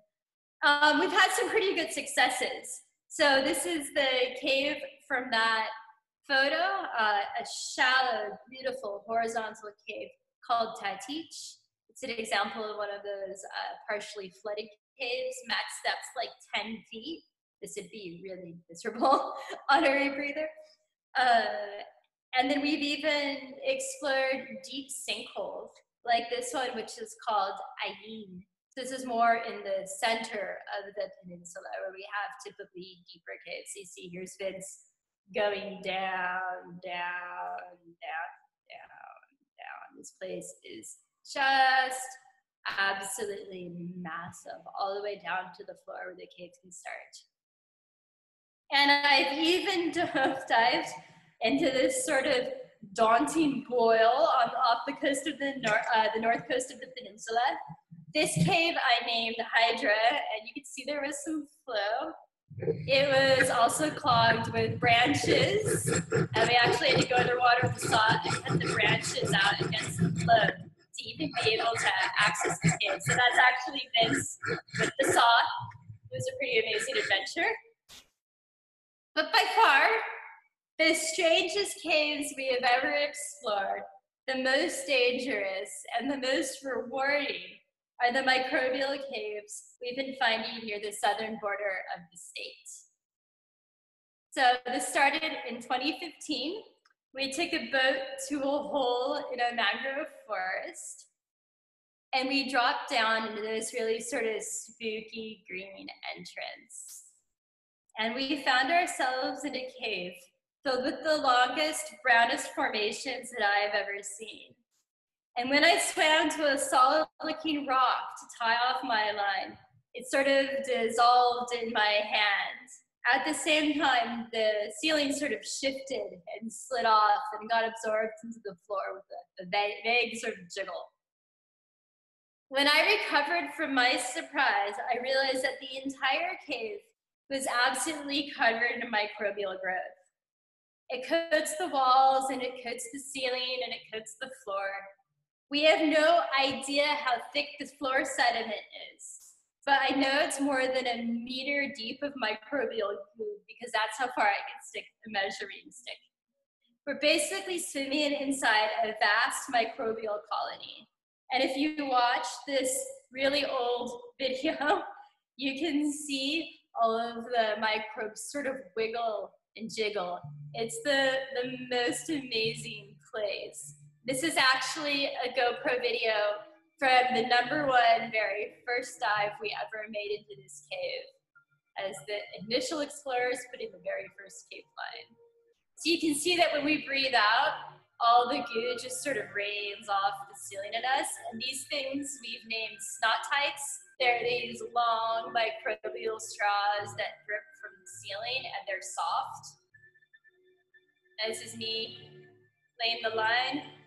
S2: We've had some pretty good successes. So this is the cave from that photo, a shallow, beautiful horizontal cave called Tatich. It's an example of one of those partially flooded caves, max depth like 10 feet. This would be really miserable on a rebreather. And then we've even explored deep sinkholes like this one, which is called Ayin. This is more in the center of the peninsula where we have typically deeper caves. You see here's Vince going down, down, down, down, down. This place is just absolutely massive, all the way down to the floor where the cave can start. And I've even dived into this sort of daunting boil off the coast of the north coast of the peninsula. This cave I named Hydra, and you can see there was some flow. It was also clogged with branches, and we actually had to go underwater with the saw and cut the branches out against the flow to even be able to access the cave. So that's actually Vince with the saw. It was a pretty amazing adventure. But by far, the strangest caves we have ever explored, the most dangerous, and the most rewarding are the microbial caves we've been finding near the southern border of the state. So this started in 2015. We took a boat to a hole in a mangrove forest, and we dropped down into this really sort of spooky green entrance. And we found ourselves in a cave filled with the longest, brownest formations that I've ever seen. And when I swam to a solid-looking rock to tie off my line, it sort of dissolved in my hand. At the same time, the ceiling sort of shifted and slid off and got absorbed into the floor with a vague sort of jiggle. When I recovered from my surprise, I realized that the entire cave was absolutely covered in microbial growth. It coats the walls, and it coats the ceiling, and it coats the floor. We have no idea how thick the floor sediment is, but I know it's more than a meter deep of microbial goo because that's how far I can stick a measuring stick. We're basically swimming inside a vast microbial colony. And if you watch this really old video, you can see all of the microbes sort of wiggle and jiggle. It's the most amazing place. This is actually a GoPro video from the #1 very first dive we ever made into this cave as the initial explorers putting the very first cave line. So you can see that when we breathe out, all the goo just sort of rains off the ceiling at us. And these things we've named snot tights. They're these long microbial straws that drip from the ceiling, and they're soft. This is me laying the line.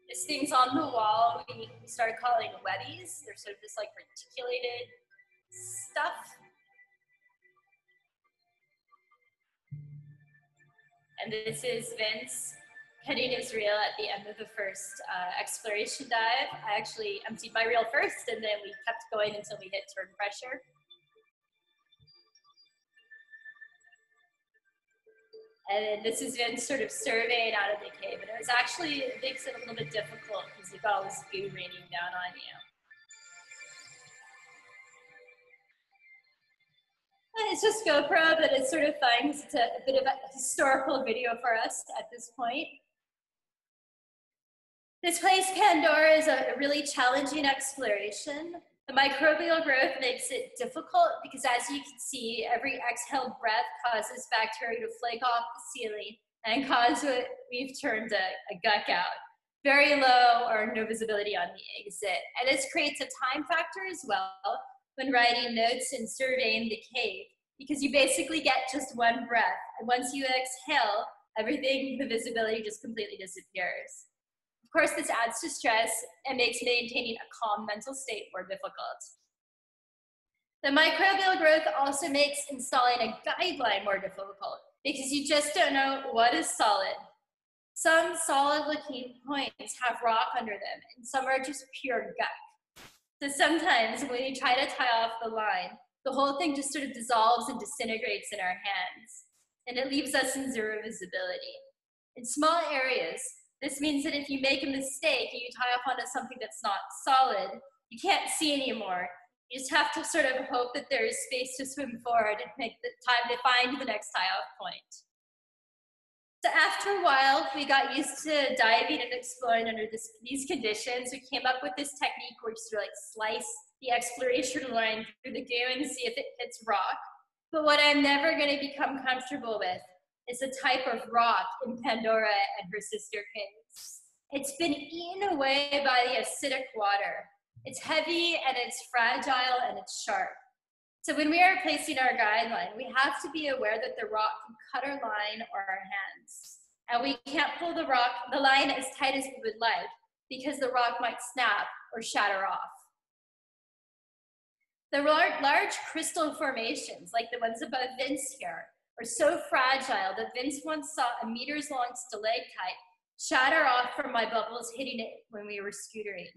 S2: This thing's on the wall, we started calling webbies. They're sort of this like reticulated stuff. And this is Vince heading his reel at the end of the first exploration dive. I actually emptied my reel first, and then we kept going until we hit turn pressure. And then this is Vince sort of surveying out of the cave. And it was actually, it makes it a little bit difficult because you've got all this goo raining down on you. And it's just GoPro, but it's sort of fun because it's a bit of a historical video for us at this point. This place, Pandora, is a really challenging exploration. The microbial growth makes it difficult because, as you can see, every exhaled breath causes bacteria to flake off the ceiling and cause what we've termed a guck out. Very low or no visibility on the exit. And this creates a time factor as well when writing notes and surveying the cave, because you basically get just one breath. And once you exhale, everything, the visibility just completely disappears. Of course, this adds to stress and makes maintaining a calm mental state more difficult. The microbial growth also makes installing a guideline more difficult because you just don't know what is solid. Some solid-looking points have rock under them, and some are just pure guck. So sometimes when you try to tie off the line, the whole thing just sort of dissolves and disintegrates in our hands, and it leaves us in zero visibility. In small areas, this means that if you make a mistake and you tie off onto something that's not solid, you can't see anymore. You just have to sort of hope that there is space to swim forward and make the time to find the next tie-off point. So after a while, we got used to diving and exploring under these conditions. We came up with this technique where you sort of like slice the exploration line through the goo and see if it hits rock. But what I'm never going to become comfortable with is a type of rock in Pandora and her sister caves. It's been eaten away by the acidic water. It's heavy and it's fragile and it's sharp. So when we are placing our guideline, we have to be aware that the rock can cut our line or our hands. And we can't pull the line as tight as we would like because the rock might snap or shatter off. The large crystal formations, like the ones above Vince here, are so fragile that Vince once saw a meters-long stalactite shatter off from my bubbles hitting it when we were scootering.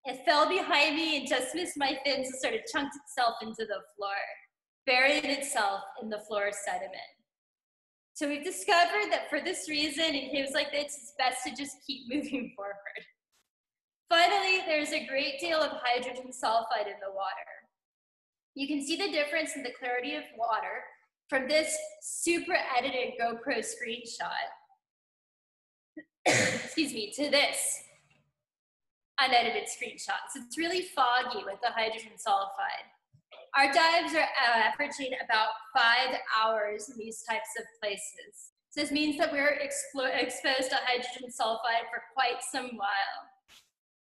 S2: It fell behind me and just missed my fins and sort of chunked itself into the floor, buried itself in the floor sediment. So we've discovered that for this reason, in caves like this, it's best to just keep moving forward. Finally, there's a great deal of hydrogen sulfide in the water. You can see the difference in the clarity of water from this super edited GoPro screenshot, excuse me, to this unedited screenshot. So it's really foggy with the hydrogen sulfide. Our dives are averaging about 5 hours in these types of places. So this means that we're exposed to hydrogen sulfide for quite some while.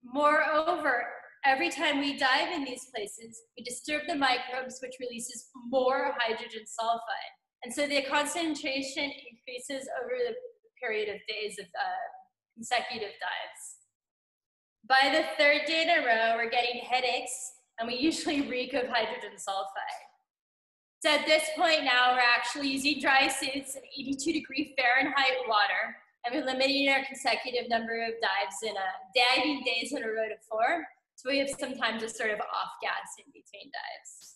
S2: Moreover, every time we dive in these places, we disturb the microbes, which releases more hydrogen sulfide. And so the concentration increases over the period of days of consecutive dives. By the 3rd day in a row, we're getting headaches, and we usually reek of hydrogen sulfide. So at this point now, we're actually using dry suits in 82-degree Fahrenheit water, and we're limiting our consecutive number of dives in diving days in a row to 4. So we have some time to sort of off-gas in between dives.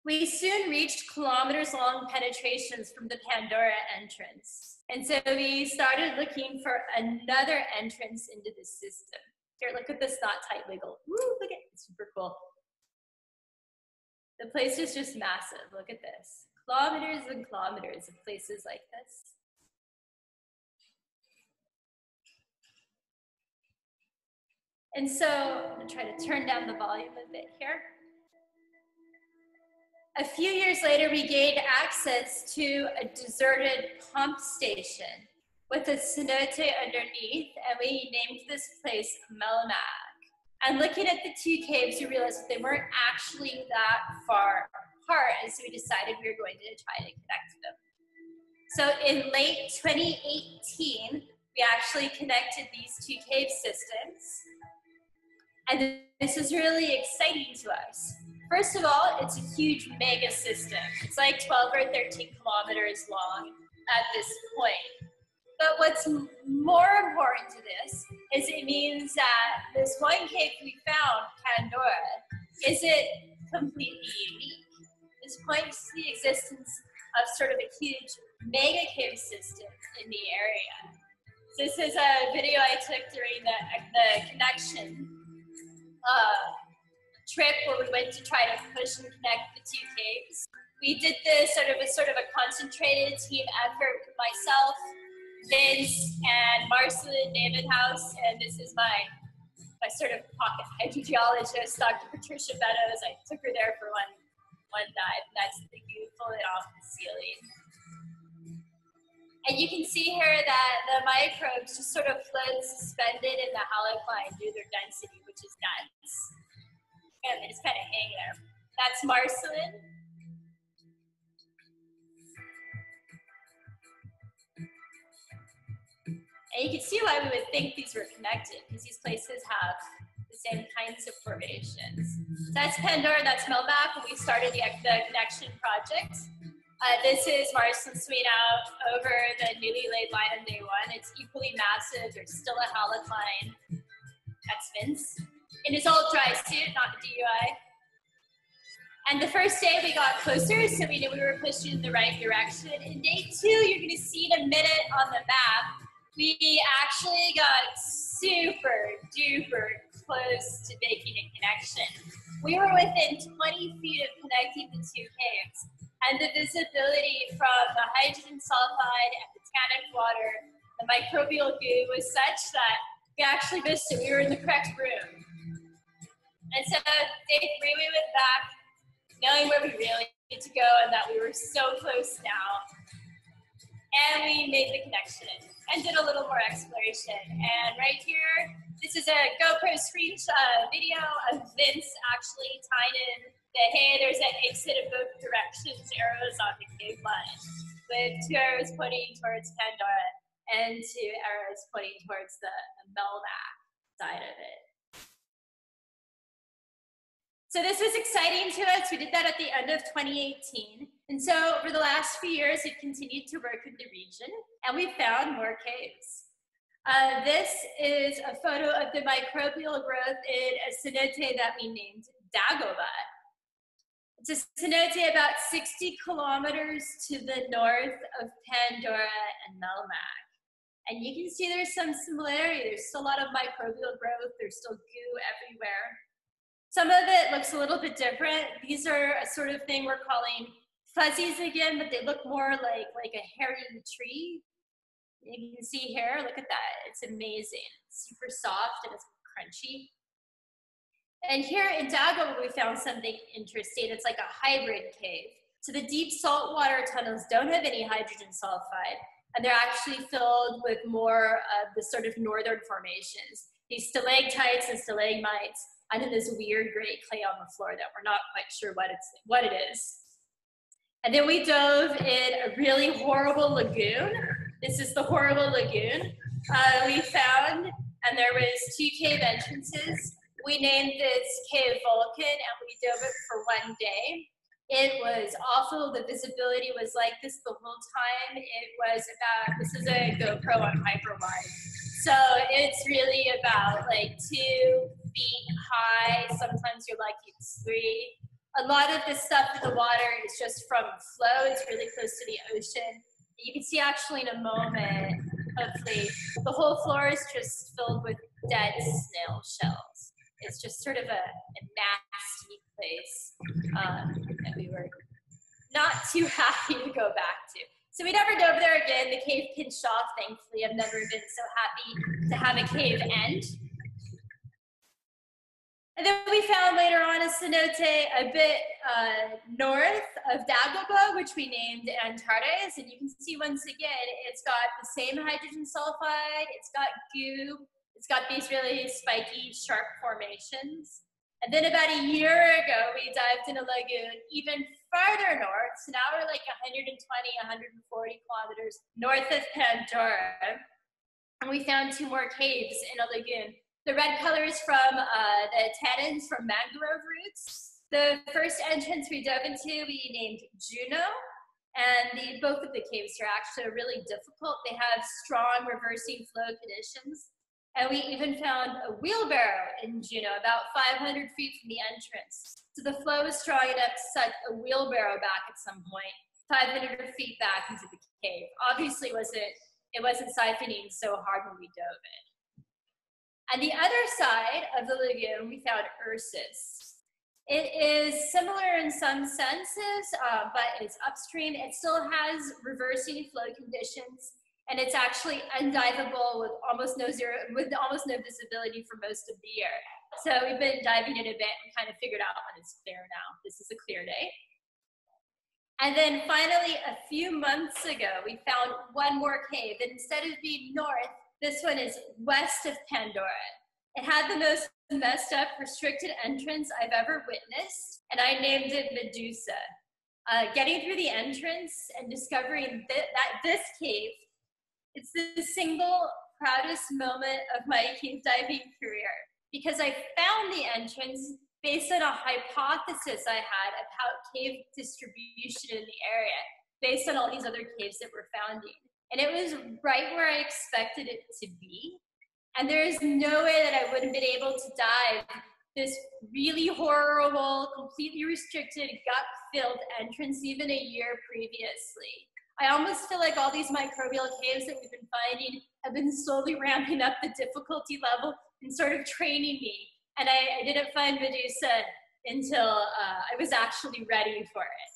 S2: We soon reached kilometers-long penetrations from the Pandora entrance. And so we started looking for another entrance into the system. Here, look at this knot tight wiggle. Woo, look at it, it's super cool. The place is just massive, look at this. Kilometers and kilometers of places like this. And so I'm going to try to turn down the volume a bit here. A few years later, we gained access to a deserted pump station with a cenote underneath, and we named this place Melmac. And looking at the two caves, we realized that they weren't actually that far apart, and so we decided we were going to try to connect them. So in late 2018, we actually connected these two cave systems, and this is really exciting to us. First of all, it's a huge mega system. It's like 12 or 13 kilometers long at this point. But what's more important to this is it means that this one cave we found, Pandora, isn't completely unique. This points to the existence of sort of a huge mega cave system in the area. So this is a video I took during the connection trip where we went to try to push and connect the two caves. We did this sort of a concentrated team effort with myself, Vince, and Marcelin David House, and this is my sort of pocket hydrogeologist, Dr. Patricia Meadows. I took her there for one dive, and that's the view pulling off the ceiling. And you can see here that the microbes just sort of float suspended in the halocline due to their density, which is nuts. And they just kind of hang there. That's Marcelin. And you can see why we would think these were connected, because these places have the same kinds of formations. So that's Pandora, that's Melmac, when we started the connection project. This is Marcelin swimming out over the newly laid line on day one. It's equally massive. There's still a halocline. That's Vince in his old dry suit, not the DUI. And the first day we got closer, so we knew we were pushing in the right direction. In day two, you're going to see in a minute on the map, we actually got super duper close to making a connection. We were within 20 feet of connecting the two caves, and the visibility from the hydrogen sulfide and the tannic water, the microbial goo, was such that we actually missed it. We were in the correct room. And so day three, we went back, knowing where we really need to go and that we were so close now. And we made the connection and did a little more exploration. And right here, this is a GoPro screenshot video of Vince actually tying in the, hey, there's an exit in both directions arrows on the cave line, with 2 arrows pointing towards Pandora and 2 arrows pointing towards the Melmac side of it. So this was exciting to us. We did that at the end of 2018. And so over the last few years, we've continued to work with the region, and we found more caves. This is a photo of the microbial growth in a cenote that we named Dagobah. It's a cenote about 60 kilometers to the north of Pandora and Melmac. And you can see there's some similarity. There's still a lot of microbial growth. There's still goo everywhere. Some of it looks a little bit different. These are a sort of thing we're calling fuzzies again, but they look more like a hairy tree. You can see here, look at that. It's amazing. It's super soft and it's crunchy. And here in Dagobah, we found something interesting. It's like a hybrid cave. So the deep saltwater tunnels don't have any hydrogen sulfide, and they're actually filled with more of the sort of northern formations. These stalactites and stalagmites, and then this weird gray clay on the floor that we're not quite sure what it is. And then we dove in a really horrible lagoon. This is the horrible lagoon we found, and there was 2 cave entrances. We named this cave Vulcan, and we dove it for 1 day. It was awful. The visibility was like this the whole time. It was about, this is a GoPro on hyperwide. So it's really about like 2 feet high. Sometimes you're lucky it's 3. A lot of this stuff in the water is just from flow. It's really close to the ocean. You can see actually in a moment, hopefully, the whole floor is just filled with dead snail shells. It's just sort of a nasty place that we were not too happy to go back to. So we never dove there again. The cave pinched off, thankfully. I've never been so happy to have a cave end. And then we found later on a cenote a bit north of Dagobah, which we named Antares. And you can see once again, it's got the same hydrogen sulfide, it's got Gibb, it's got these really spiky, sharp formations. And then about a year ago, we dived in a lagoon even farther north. So now we're like 120, 140 kilometers north of Pandora. And we found 2 more caves in a lagoon. The red color is from the tannins from mangrove roots. The first entrance we dove into, we named Juno. And both of the caves are actually really difficult. They have strong reversing flow conditions. And we even found a wheelbarrow in Juno, about 500 feet from the entrance. So the flow is strong enough to suck a wheelbarrow back at some point, 500 feet back into the cave. Obviously, it wasn't siphoning so hard when we dove in. On the other side of the lagoon, we found Ursus. It is similar in some senses, but it's upstream. It still has reversing flow conditions, and it's actually undivable with almost no visibility for most of the year. So we've been diving in a bit and kind of figured out when it's clear now. This is a clear day. And then finally, a few months ago, we found one more cave, and instead of being north, this one is west of Pandora. It had the most messed up, restricted entrance I've ever witnessed, and I named it Medusa. Getting through the entrance and discovering this cave, it's the single proudest moment of my cave diving career, because I found the entrance based on a hypothesis I had about cave distribution in the area, based on all these other caves that we're founding. And it was right where I expected it to be. And there is no way that I would have been able to dive this really horrible, completely restricted, gut-filled entrance even a year previously. I almost feel like all these microbial caves that we've been finding have been slowly ramping up the difficulty level and sort of training me. And I didn't find Medusa until I was actually ready for it.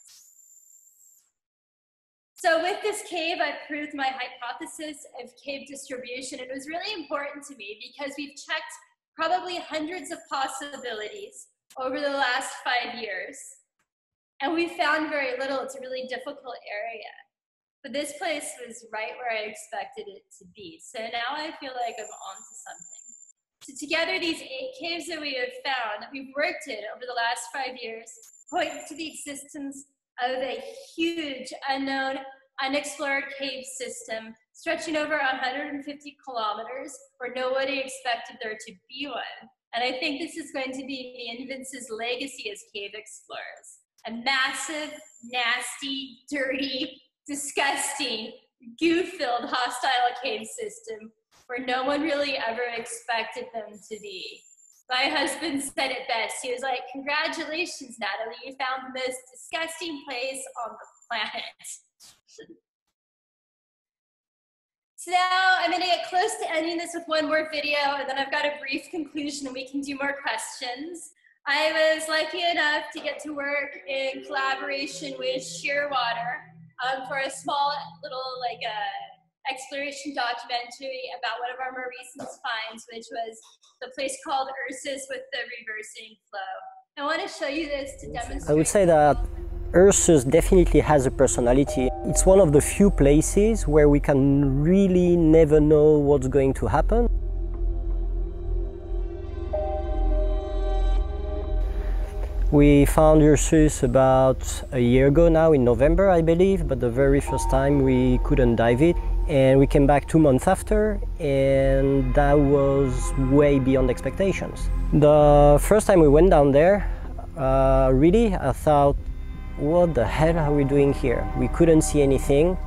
S2: So with this cave, I proved my hypothesis of cave distribution. It was really important to me because we've checked probably hundreds of possibilities over the last 5 years. And we found very little. It's a really difficult area. But this place was right where I expected it to be. So now I feel like I'm onto something. So together, these 8 caves that we have found, that we've worked in over the last 5 years, point to the existence of a huge, unknown, unexplored cave system stretching over 150 kilometers where nobody expected there to be one. And I think this is going to be the Invince's legacy as cave explorers. A massive, nasty, dirty, disgusting, goo-filled, hostile cave system where no one really ever expected them to be. My husband said it best. He was like, "Congratulations, Natalie, you found the most disgusting place on the planet." So now I'm gonna get close to ending this with one more video, and then I've got a brief conclusion and we can do more questions. I was lucky enough to get to work in collaboration with Shearwater for a small little exploration documentary about one of our more recent finds, which was the place called Ursus with the reversing flow. I want to show you this to demonstrate.
S3: I would say that Ursus definitely has a personality. It's one of the few places where we can really never know what's going to happen. We found Ursus about a year ago now, in November, I believe, but the very first time we couldn't dive it. And we came back 2 months after, and that was way beyond expectations. The first time we went down there, really, I thought, what the hell are we doing here? We couldn't see anything.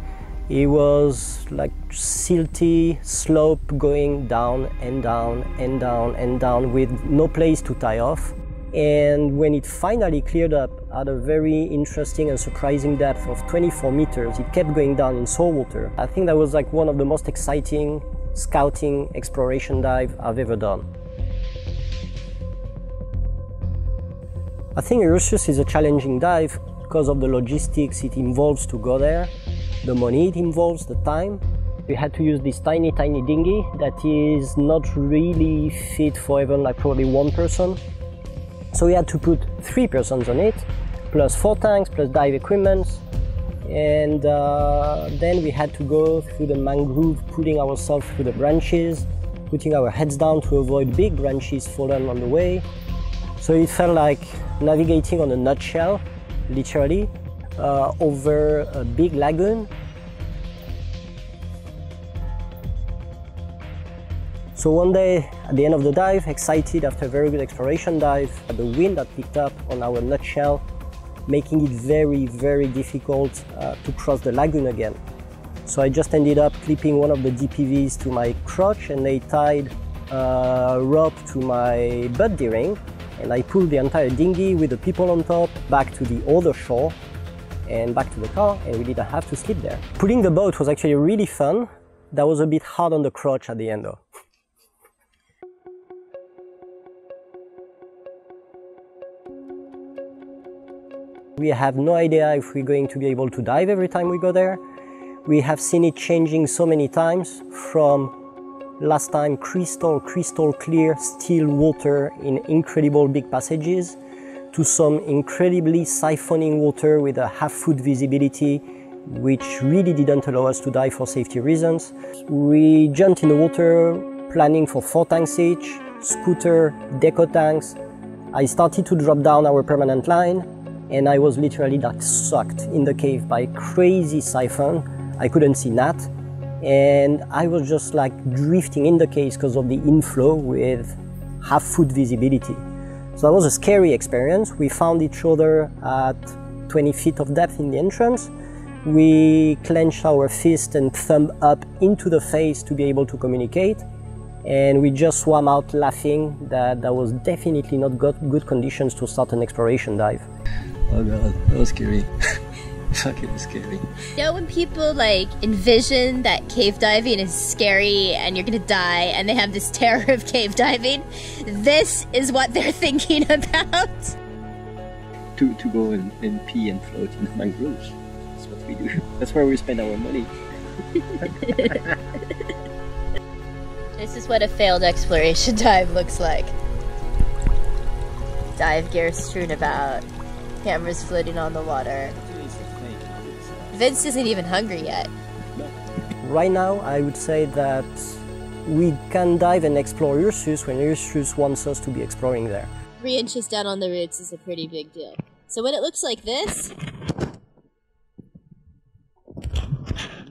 S3: It was like silty slope going down and down and down and down with no place to tie off. And when it finally cleared up at a very interesting and surprising depth of 24 meters, it kept going down in salt water. I think that was like one of the most exciting scouting exploration dive I've ever done. I think Ursus is a challenging dive because of the logistics it involves to go there, the money it involves, the time. We had to use this tiny dinghy that is not really fit for even like probably one person. So we had to put 3 persons on it, plus 4 tanks, plus dive equipment. And then we had to go through the mangrove, pulling ourselves through the branches, putting our heads down to avoid big branches falling on the way. So it felt like navigating on a nutshell, literally, over a big lagoon. So one day, at the end of the dive, excited after a very good exploration dive, the wind had picked up on our nutshell, making it very, very difficult to cross the lagoon again. So I just ended up clipping one of the DPVs to my crotch, and they tied a rope to my butt D-ring, and I pulled the entire dinghy with the people on top back to the other shore and back to the car, and we didn't have to sleep there. Pulling the boat was actually really fun. That was a bit hard on the crotch at the end though. We have no idea if we're going to be able to dive every time we go there. We have seen it changing so many times, from last time crystal clear still water in incredible big passages, to some incredibly siphoning water with a half-foot visibility, which really didn't allow us to dive for safety reasons. We jumped in the water planning for 4 tanks each, scooter, deco tanks. I started to drop down our permanent line, and I was literally like sucked in the cave by crazy siphon. I couldn't see Nat, and I was just like drifting in the cave because of the inflow with half-foot visibility. So that was a scary experience. We found each other at 20 feet of depth in the entrance. We clenched our fist and thumb up into the face to be able to communicate, and we just swam out laughing that was definitely not good conditions to start an exploration dive.
S4: Oh god, that was scary. Fucking scary.
S2: You know when people like envision that cave diving is scary and you're gonna die and they have this terror of cave diving? This is what they're thinking about.
S4: To go and pee and float in the mangroves. That's what we do. That's where we spend our money.
S2: This is what a failed exploration dive looks like. Dive gear strewn about. Cameras floating on the water. Vince isn't even hungry yet.
S3: Right now, I would say that we can dive and explore Ursus when Ursus wants us to be exploring there.
S2: 3 inches down on the roots is a pretty big deal. So when it looks like this,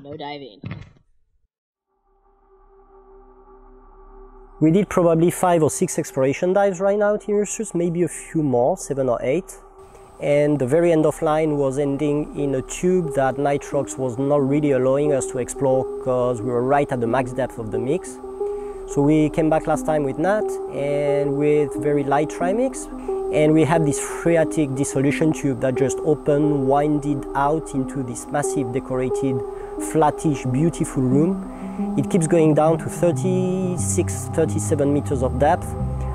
S2: no diving.
S3: We did probably 5 or 6 exploration dives right now at Ursus, maybe a few more, 7 or 8. And the very end of line was ending in a tube that Nitrox was not really allowing us to explore because we were right at the max depth of the mix. So we came back last time with Nat and with very light trimix, and we had this phreatic dissolution tube that just opened, winded out into this massive decorated, flattish, beautiful room. It keeps going down to 36, 37 meters of depth.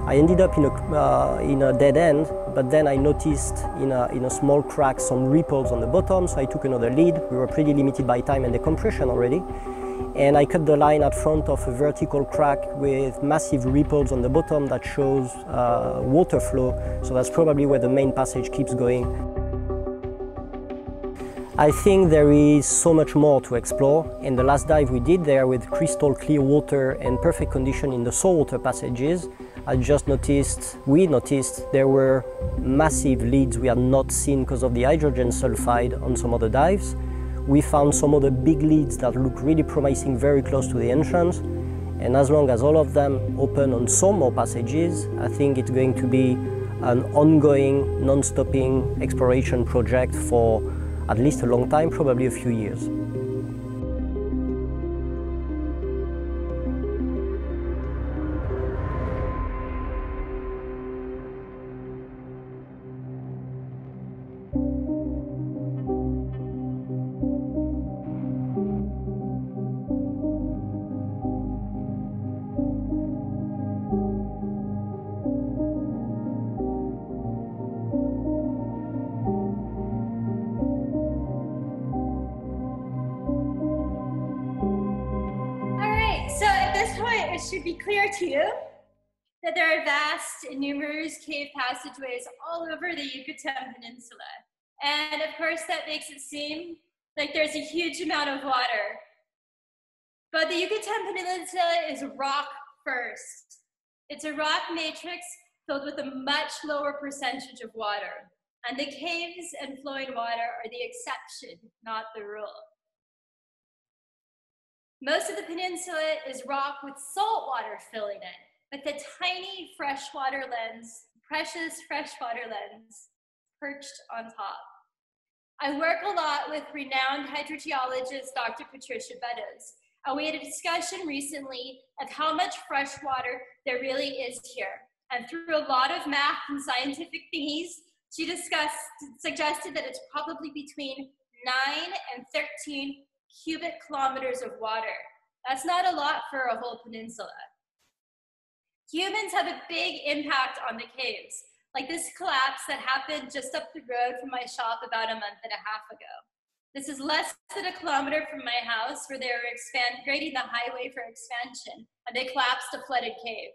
S3: I ended up in a dead end, but then I noticed in a small crack some ripples on the bottom, so I took another lead. We were pretty limited by time and decompression already. And I cut the line at front of a vertical crack with massive ripples on the bottom that shows water flow, so that's probably where the main passage keeps going. I think there is so much more to explore, and the last dive we did there with crystal clear water and perfect condition in the saltwater passages, we noticed there were massive leads we had not seen because of the hydrogen sulfide on some other dives. We found some other big leads that look really promising very close to the entrance, and as long as all of them open on some more passages, I think it's going to be an ongoing, non-stopping exploration project for at least a long time, probably a few years.
S2: So at this point, it should be clear to you that there are vast and numerous cave passageways all over the Yucatan Peninsula. And of course, that makes it seem like there's a huge amount of water. But the Yucatan Peninsula is rock first. It's a rock matrix filled with a much lower percentage of water. And the caves and flowing water are the exception, not the rule. Most of the peninsula is rock with salt water filling it, with a tiny freshwater lens, precious freshwater lens, perched on top. I work a lot with renowned hydrogeologist Dr. Patricia Beddoes, and we had a discussion recently of how much fresh water there really is here. And through a lot of math and scientific thingies, she suggested that it's probably between 9 and 13 cubic kilometers of water. That's not a lot for a whole peninsula. Humans have a big impact on the caves, like this collapse that happened just up the road from my shop about a month and a half ago. This is less than a kilometer from my house, where they were grading the highway for expansion, and they collapsed a flooded cave.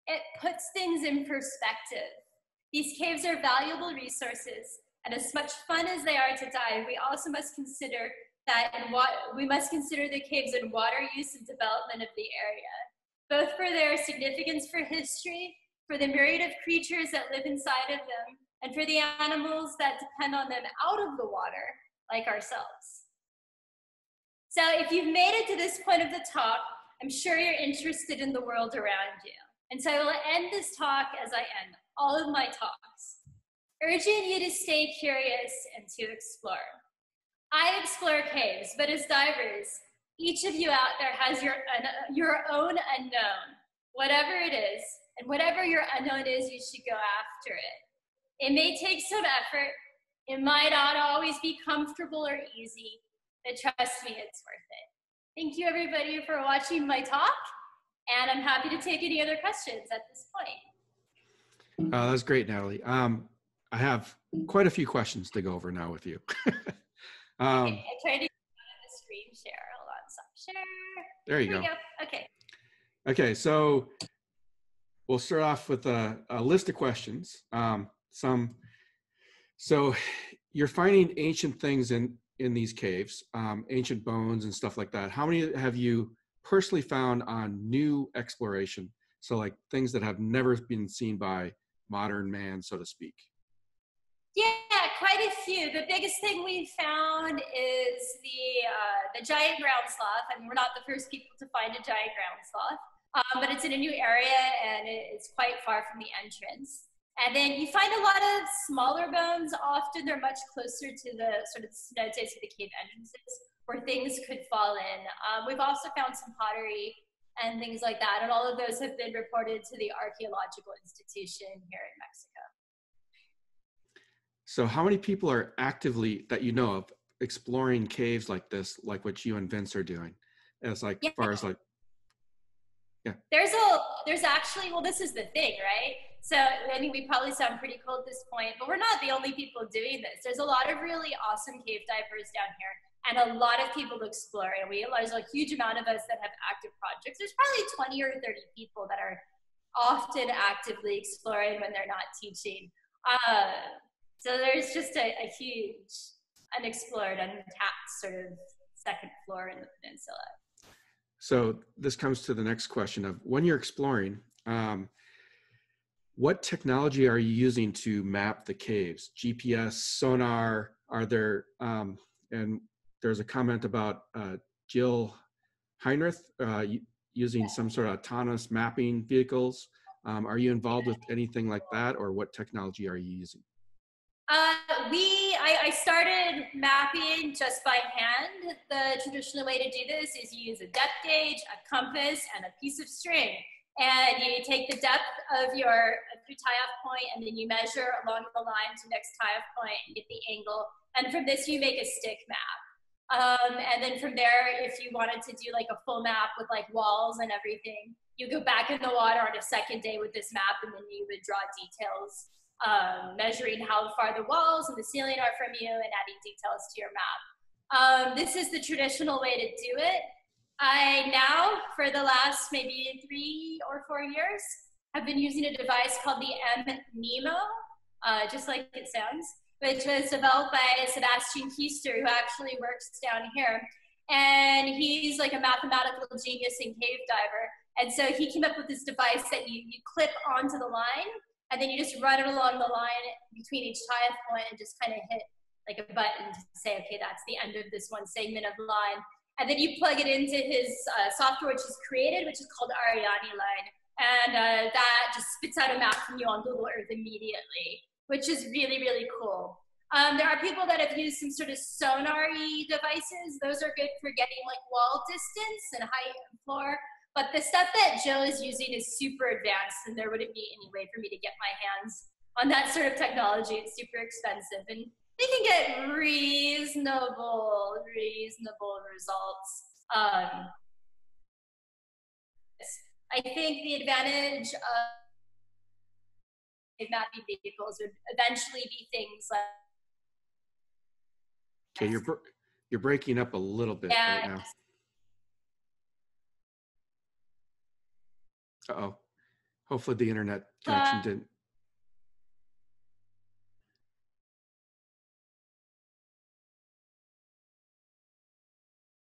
S2: It puts things in perspective. These caves are valuable resources, and as much fun as they are to dive, we also must consider the caves in water use and development of the area, both for their significance for history, for the myriad of creatures that live inside of them, and for the animals that depend on them out of the water, like ourselves. So if you've made it to this point of the talk, I'm sure you're interested in the world around you. And so I will end this talk as I end all of my talks, urging you to stay curious and to explore. I explore caves, but as divers, each of you out there has your own unknown, whatever it is, and whatever your unknown is, you should go after it. It may take some effort. It might not always be comfortable or easy, but trust me, it's worth it. Thank you, everybody, for watching my talk, and I'm happy to take any other questions at this point.
S1: That was great, Natalie. I have quite a few questions to go over now with you.
S2: Okay, I tried to get the screen share. Hold on, stop share.
S1: There you go.
S2: Okay.
S1: Okay, so we'll start off with a list of questions. So you're finding ancient things in these caves, ancient bones and stuff like that. How many have you personally found on new exploration? So like things that have never been seen by modern man, so to speak.
S2: Yeah, quite a few. The biggest thing we found is the giant ground sloth. I mean, we're not the first people to find a giant ground sloth, but it's in a new area and it's quite far from the entrance. And then you find a lot of smaller bones. Often they're much closer to the sort of cenotes of the cave entrances where things could fall in. We've also found some pottery and things like that. And all of those have been reported to the archaeological institution here in Mexico.
S1: So how many people are actively, that you know of, exploring caves like this, like what you and Vince are doing? As like,
S2: yeah.
S1: far as like, yeah.
S2: There's actually, well, this is the thing, right? So, I mean, we probably sound pretty cool at this point, but we're not the only people doing this. There's a lot of really awesome cave divers down here and a lot of people exploring. There's a huge amount of us that have active projects. There's probably 20 or 30 people that are often actively exploring when they're not teaching. So there's just a huge unexplored, untapped sort of second floor in the peninsula.
S1: So this comes to the next question of when you're exploring, what technology are you using to map the caves? GPS, sonar, are there, and there's a comment about Jill Heinrich using some sort of autonomous mapping vehicles. Are you involved with anything like that, or what technology are you using?
S2: I started mapping just by hand. The traditional way to do this is you use a depth gauge, a compass, and a piece of string. And you take the depth of your tie-off point, and then you measure along the line to the next tie-off point and get the angle. And from this, you make a stick map. And then from there, if you wanted to do like a full map with like walls and everything, you go back in the water on a second day with this map, and then you would draw details, measuring how far the walls and the ceiling are from you and adding details to your map. This is the traditional way to do it. I now, for the last maybe 3 or 4 years, have been using a device called the M-Nemo, just like it sounds, which was developed by Sebastian Keister, who actually works down here. And he's like a mathematical genius and cave diver. And so he came up with this device that you clip onto the line, and then you just run it along the line between each tie point and just kind of hit like a button to say, okay, that's the end of this one segment of line. And then you plug it into his software, which is created, which is called Ariane Line. And that just spits out a map from you on Google Earth immediately, which is really, really cool. There are people that have used some sort of sonar-y devices. Those are good for getting like wall distance and height and floor. But the stuff that Jill is using is super advanced, and there wouldn't be any way for me to get my hands on that sort of technology. It's super expensive, and they can get reasonable results. I think the advantage of mapping vehicles would eventually be things like.
S1: Okay, you're breaking up a little bit right now. Uh-oh. Hopefully the internet connection